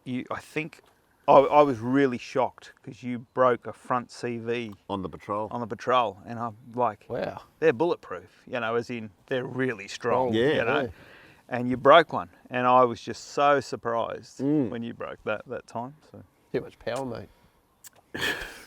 I think I was really shocked because you broke a front CV On the patrol. on the patrol, and I'm like, Wow. they're bulletproof, you know, as in they're really strong, Yeah. you know. Yeah. And you broke one, and I was just so surprised when you broke that time. So. Too much power, mate.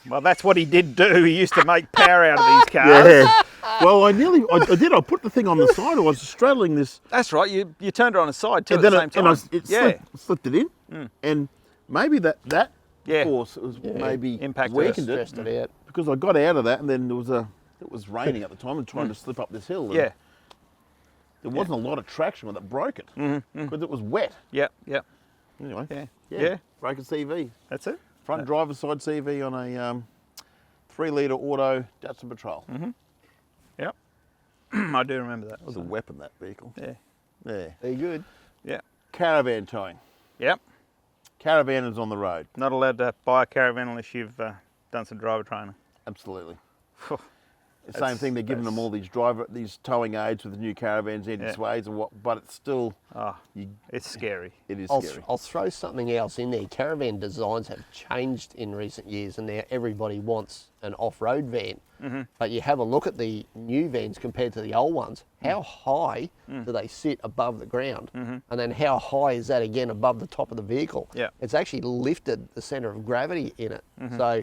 Well, that's what he did do. He used to make power out of these cars. Yeah. Well, I did. I put the thing on the side. I was straddling this. That's right. You turned it on its side too And at then the same time. it slipped it in. And maybe that Yeah. force was maybe Impacted weakened it. Stressed it out. Because I got out of that, and then it was raining at the time and trying to slip up this hill. And Yeah. There wasn't a lot of traction when it broke it because it was wet. Yep. Anyway. Yeah. Broke a CV. That's it. Front driver's side CV on a 3-litre auto Datsun Patrol. Yep. I do remember that. It was a weapon, that vehicle. Yeah. Yeah. They're good. Yeah. Caravan towing. Yep. Caravan is on the road. Not allowed to buy a caravan unless you've done some driver training. Absolutely. Phew. The same That's- thing, they're giving them all these towing aids with the new caravans, anti-sways and what, but it's still, Oh, it's scary. it is I'll scary. throw something else in there. Caravan designs have changed in recent years, and now everybody wants an off-road van. But you have a look at the new vans compared to the old ones. How high do they sit above the ground? And then how high is that again above the top of the vehicle? Yeah. It's actually lifted the centre of gravity in it. So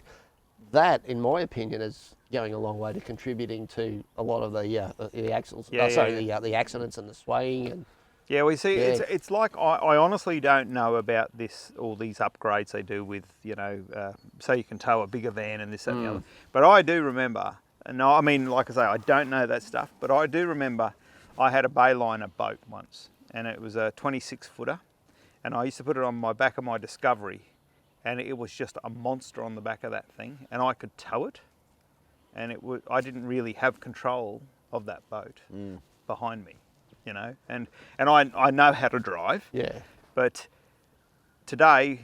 that, in my opinion, is going a long way to contributing to a lot of the axles. The accidents and the swaying. And Yeah, we see. Yeah. It's like I honestly don't know about all these upgrades they do with so you can tow a bigger van and this that, and the other. But I do remember, and I mean, like I say, I don't know that stuff, but I do remember I had a Bayliner boat once, and it was a 26-footer, and I used to put it on my back of my Discovery, and it was just a monster on the back of that thing, and I could tow it, and I didn't really have control of that boat behind me, and I know how to drive. yeah, But today,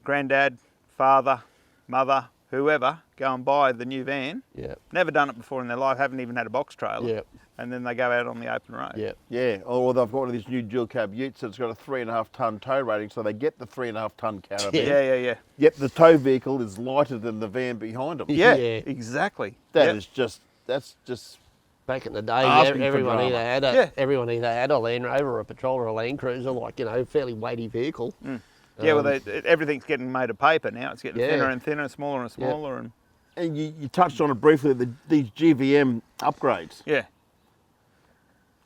granddad, father, mother, whoever, go and buy the new van, yeah, never done it before in their life, haven't even had a box trailer, yeah, and then they go out on the open road. yeah. Yeah, or they've got one of these new dual cab utes that's got a 3.5 tonne tow rating, so they get the 3.5 tonne caravan. Yeah. Yet the tow vehicle is lighter than the van behind them. Yeah, Yeah. exactly. That's just Back in the day, Asking for everyone drama. either had a Land Rover or a Patrol or a Land Cruiser, fairly weighty vehicle. Yeah, well, everything's getting made of paper now. It's getting Yeah. thinner and thinner, smaller and smaller, and you touched on it briefly, these GVM upgrades. yeah.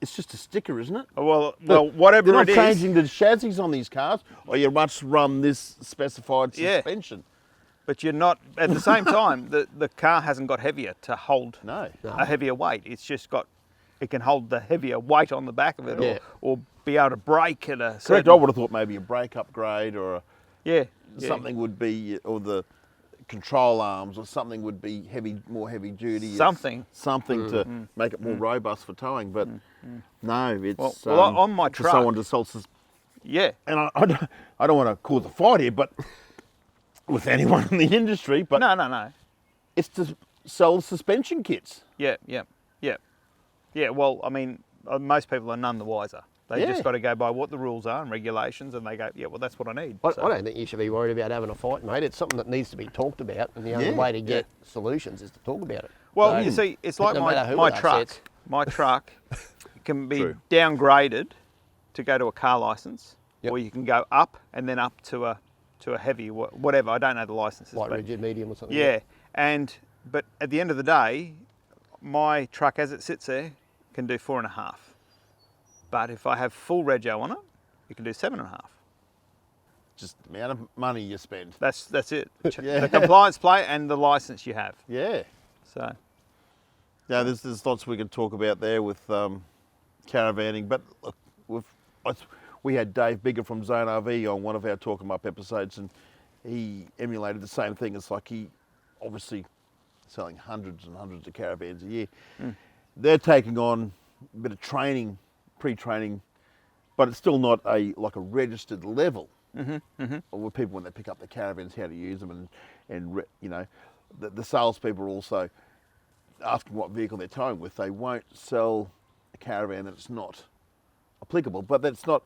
It's just a sticker, isn't it? Well, They're whatever not it is. changing the chassis on these cars, or you must run this specified Yeah. suspension. But you're not, at the same time, the car hasn't got heavier to hold No. a heavier weight. It's just it can hold the heavier weight on the back of it, Yeah. or be able to brake at a Correct. certain... I would have thought maybe a brake upgrade or Yeah. something would be, or the control arms or something would be more heavy duty. Something. Something to make it more robust for towing. But no, it's Well, on my for truck- someone to sell. Yeah. And I don't want to cause a fight here, but with anyone in the industry, but No. it's to sell suspension kits. Yeah. Yeah, well, I mean, most people are none the wiser. They Yeah. just got to go by what the rules are and regulations, and they go, yeah, well, that's what I need. I So- don't think you should be worried about having a fight, mate. It's something that needs to be talked about, and the only Yeah. way to get solutions is to talk about it. Well, So, you see, it's like no matter who my it truck. upsets. My truck can be True. downgraded to go to a car license, Yep. or you can go up and then up to a heavy whatever. I don't know the licenses. Light, but rigid, medium, or something. yeah, but at the end of the day, my truck as it sits there can do 4.5. But if I have full rego on it, it can do 7.5. Just the amount of money you spend. That's it. Yeah. The compliance plate and the license you have. Yeah. So Yeah, there's lots we could talk about there with caravanning, but look, we had Dave Bigger from Zone RV on one of our TorquemUp episodes, and he emulated the same thing. It's like he obviously selling hundreds and hundreds of caravans a year. They're taking on a bit of training, pre-training, but it's still not a registered level. Or with people when they pick up the caravans, how to use them, and the salespeople are also asking what vehicle they're towing with. They won't sell a caravan that's not applicable, but that's not.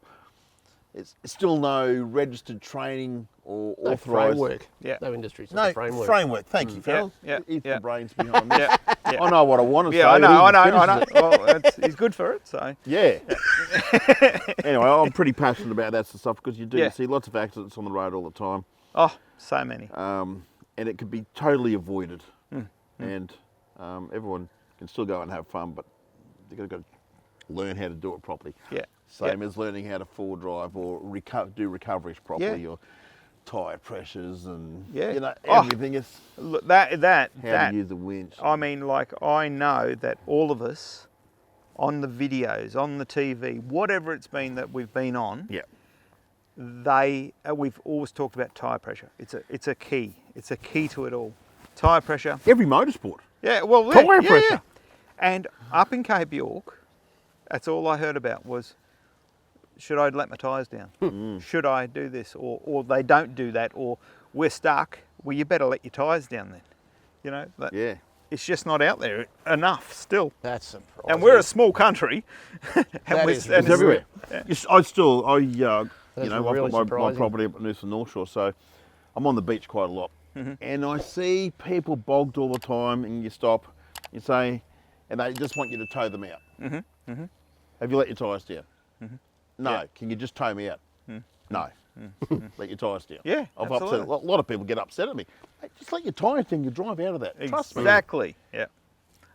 It's still no registered training or No authorised framework. Yeah. No industry. No framework. Thank you, Phil. Yeah, He's yeah. the brains behind this. yeah. I know what I want to yeah, say. I know. but he just finishes it. Well, he's good for it. So Yeah. Anyway, I'm pretty passionate about that sort of stuff because you do Yeah. see lots of accidents on the road all the time, so many. and it could be totally avoided. And everyone can still go and have fun, but they've got to learn how to do it properly. Yeah. Same as learning how to four drive or do recoveries properly, or tyre pressures and everything. Is Look, how that to use the winch. I mean, like, I know that all of us on the videos, on the TV, whatever it's been that we've been on, we've always talked about tyre pressure. It's a key. It's a key to it all. Tyre pressure. Every motorsport. Yeah, well, Tyre pressure. And up in Cape York, that's all I heard about was, should I let my tyres down? Should I do this? Or they don't do that, or we're stuck. Well, you better let your tyres down then. Yeah. It's just not out there enough still. That's surprising. And we're a small country. Is It's everywhere. Yeah. Yes, I've got really my surprising. property up at Noosa North Shore, so I'm on the beach quite a lot. And I see people bogged all the time, and you stop, you say, and they just want you to tow them out. Have you let your tyres down? No. Can you just tow me out? No. Let your tyres down. Yeah, I've absolutely. upset a lot of people get upset at me. Hey, just let your tyres down. You drive out of that. Trust me. Exactly. Yeah.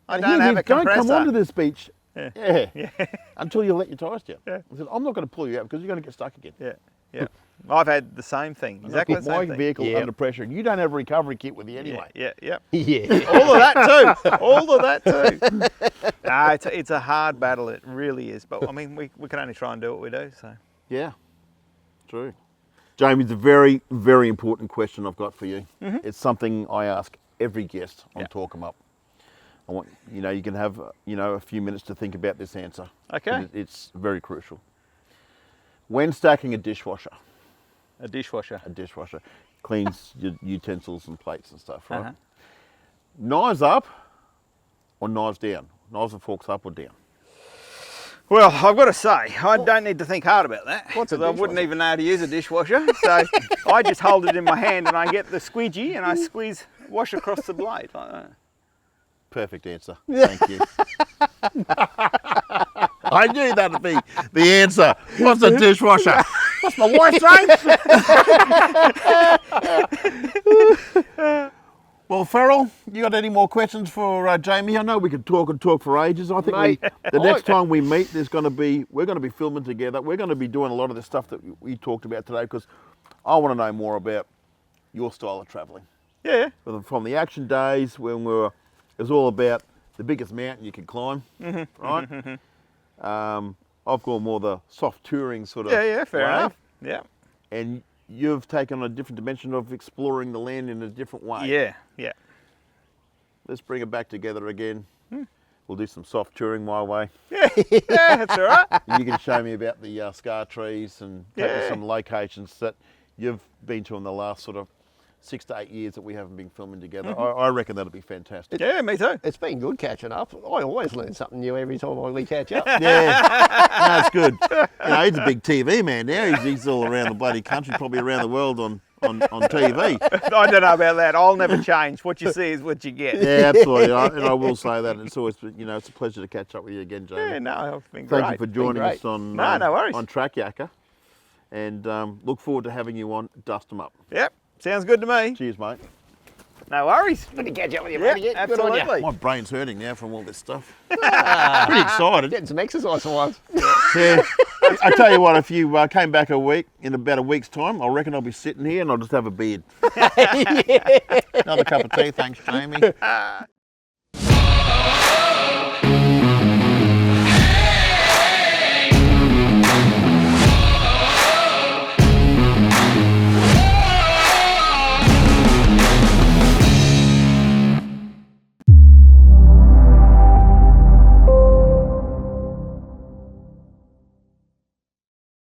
I And don't here have it a is, don't compressor. come onto this beach. Yeah. Until you let your tyres down. Yeah. I said, I'm not going to pull you out because you're going to get stuck again. Yeah. Yeah. I've had the same thing. Exactly the Put my same thing. vehicle Yep. under pressure, and you don't have a recovery kit with you anyway. Yeah. Yeah. Yeah. All of that too. All of that too. Nah, it's a hard battle. It really is. But I mean, we can only try and do what we do. So. Yeah, true. Jamie, it's a very, very important question I've got for you. It's something I ask every guest on TorquemUp. I want you can have a few minutes to think about this answer. Okay. It's very crucial. When stacking a dishwasher A dishwasher. cleans your utensils and plates and stuff, right? Knives up or knives down? Knives and forks up or down? Well, I've got to say, I don't need to think hard about that. What's a 'cause I wouldn't dishwasher? even know how to use a dishwasher. So I just hold it in my hand and I get the squeegee and I wash across the blade like that. Perfect answer. Thank you. I knew that'd be the answer. What's a dishwasher? What's my wife say? Well, Farrell, you got any more questions for Jamie? I know we could talk and talk for ages. I think Mate, the next time we meet, we're going to be filming together. We're going to be doing a lot of the stuff that we talked about today because I want to know more about your style of travelling. Yeah. From the action days when it was all about the biggest mountain you could climb, right? I've gone more the soft touring sort of Yeah, fair way. enough. Yeah. And you've taken on a different dimension of exploring the land in a different way. Yeah. Let's bring it back together again. We'll do some soft touring my way. Yeah, that's all right. And you can show me about the scar trees and take me Yeah. some locations that you've been to in the last sort of 6 to 8 years that we haven't been filming together. I reckon that'll be fantastic. Yeah, me too. It's been good catching up. I always learn something new every time we catch up. Yeah, no, it's good. He's a big TV man now. He's all around the bloody country, probably around the world on TV. I don't know about that. I'll never change. What you see is what you get. Yeah, absolutely. And I will say that. It's always, it's a pleasure to catch up with you again, Jamie. Yeah, no, it's been great. Thank you for joining great. us on No worries. on Track Yakka, and look forward to having you on Dust 'em Up. Yep, sounds good to me. Cheers, mate. No worries. Good to catch up with you, Yeah, mate. again. Good on you. absolutely. My brain's hurting now from all this stuff. Pretty excited. Getting some exercise for once. Yeah. I tell you what, if you came back in about a week's time, I reckon I'll be sitting here and I'll just have a beard. Another cup of tea, thanks, Jamie.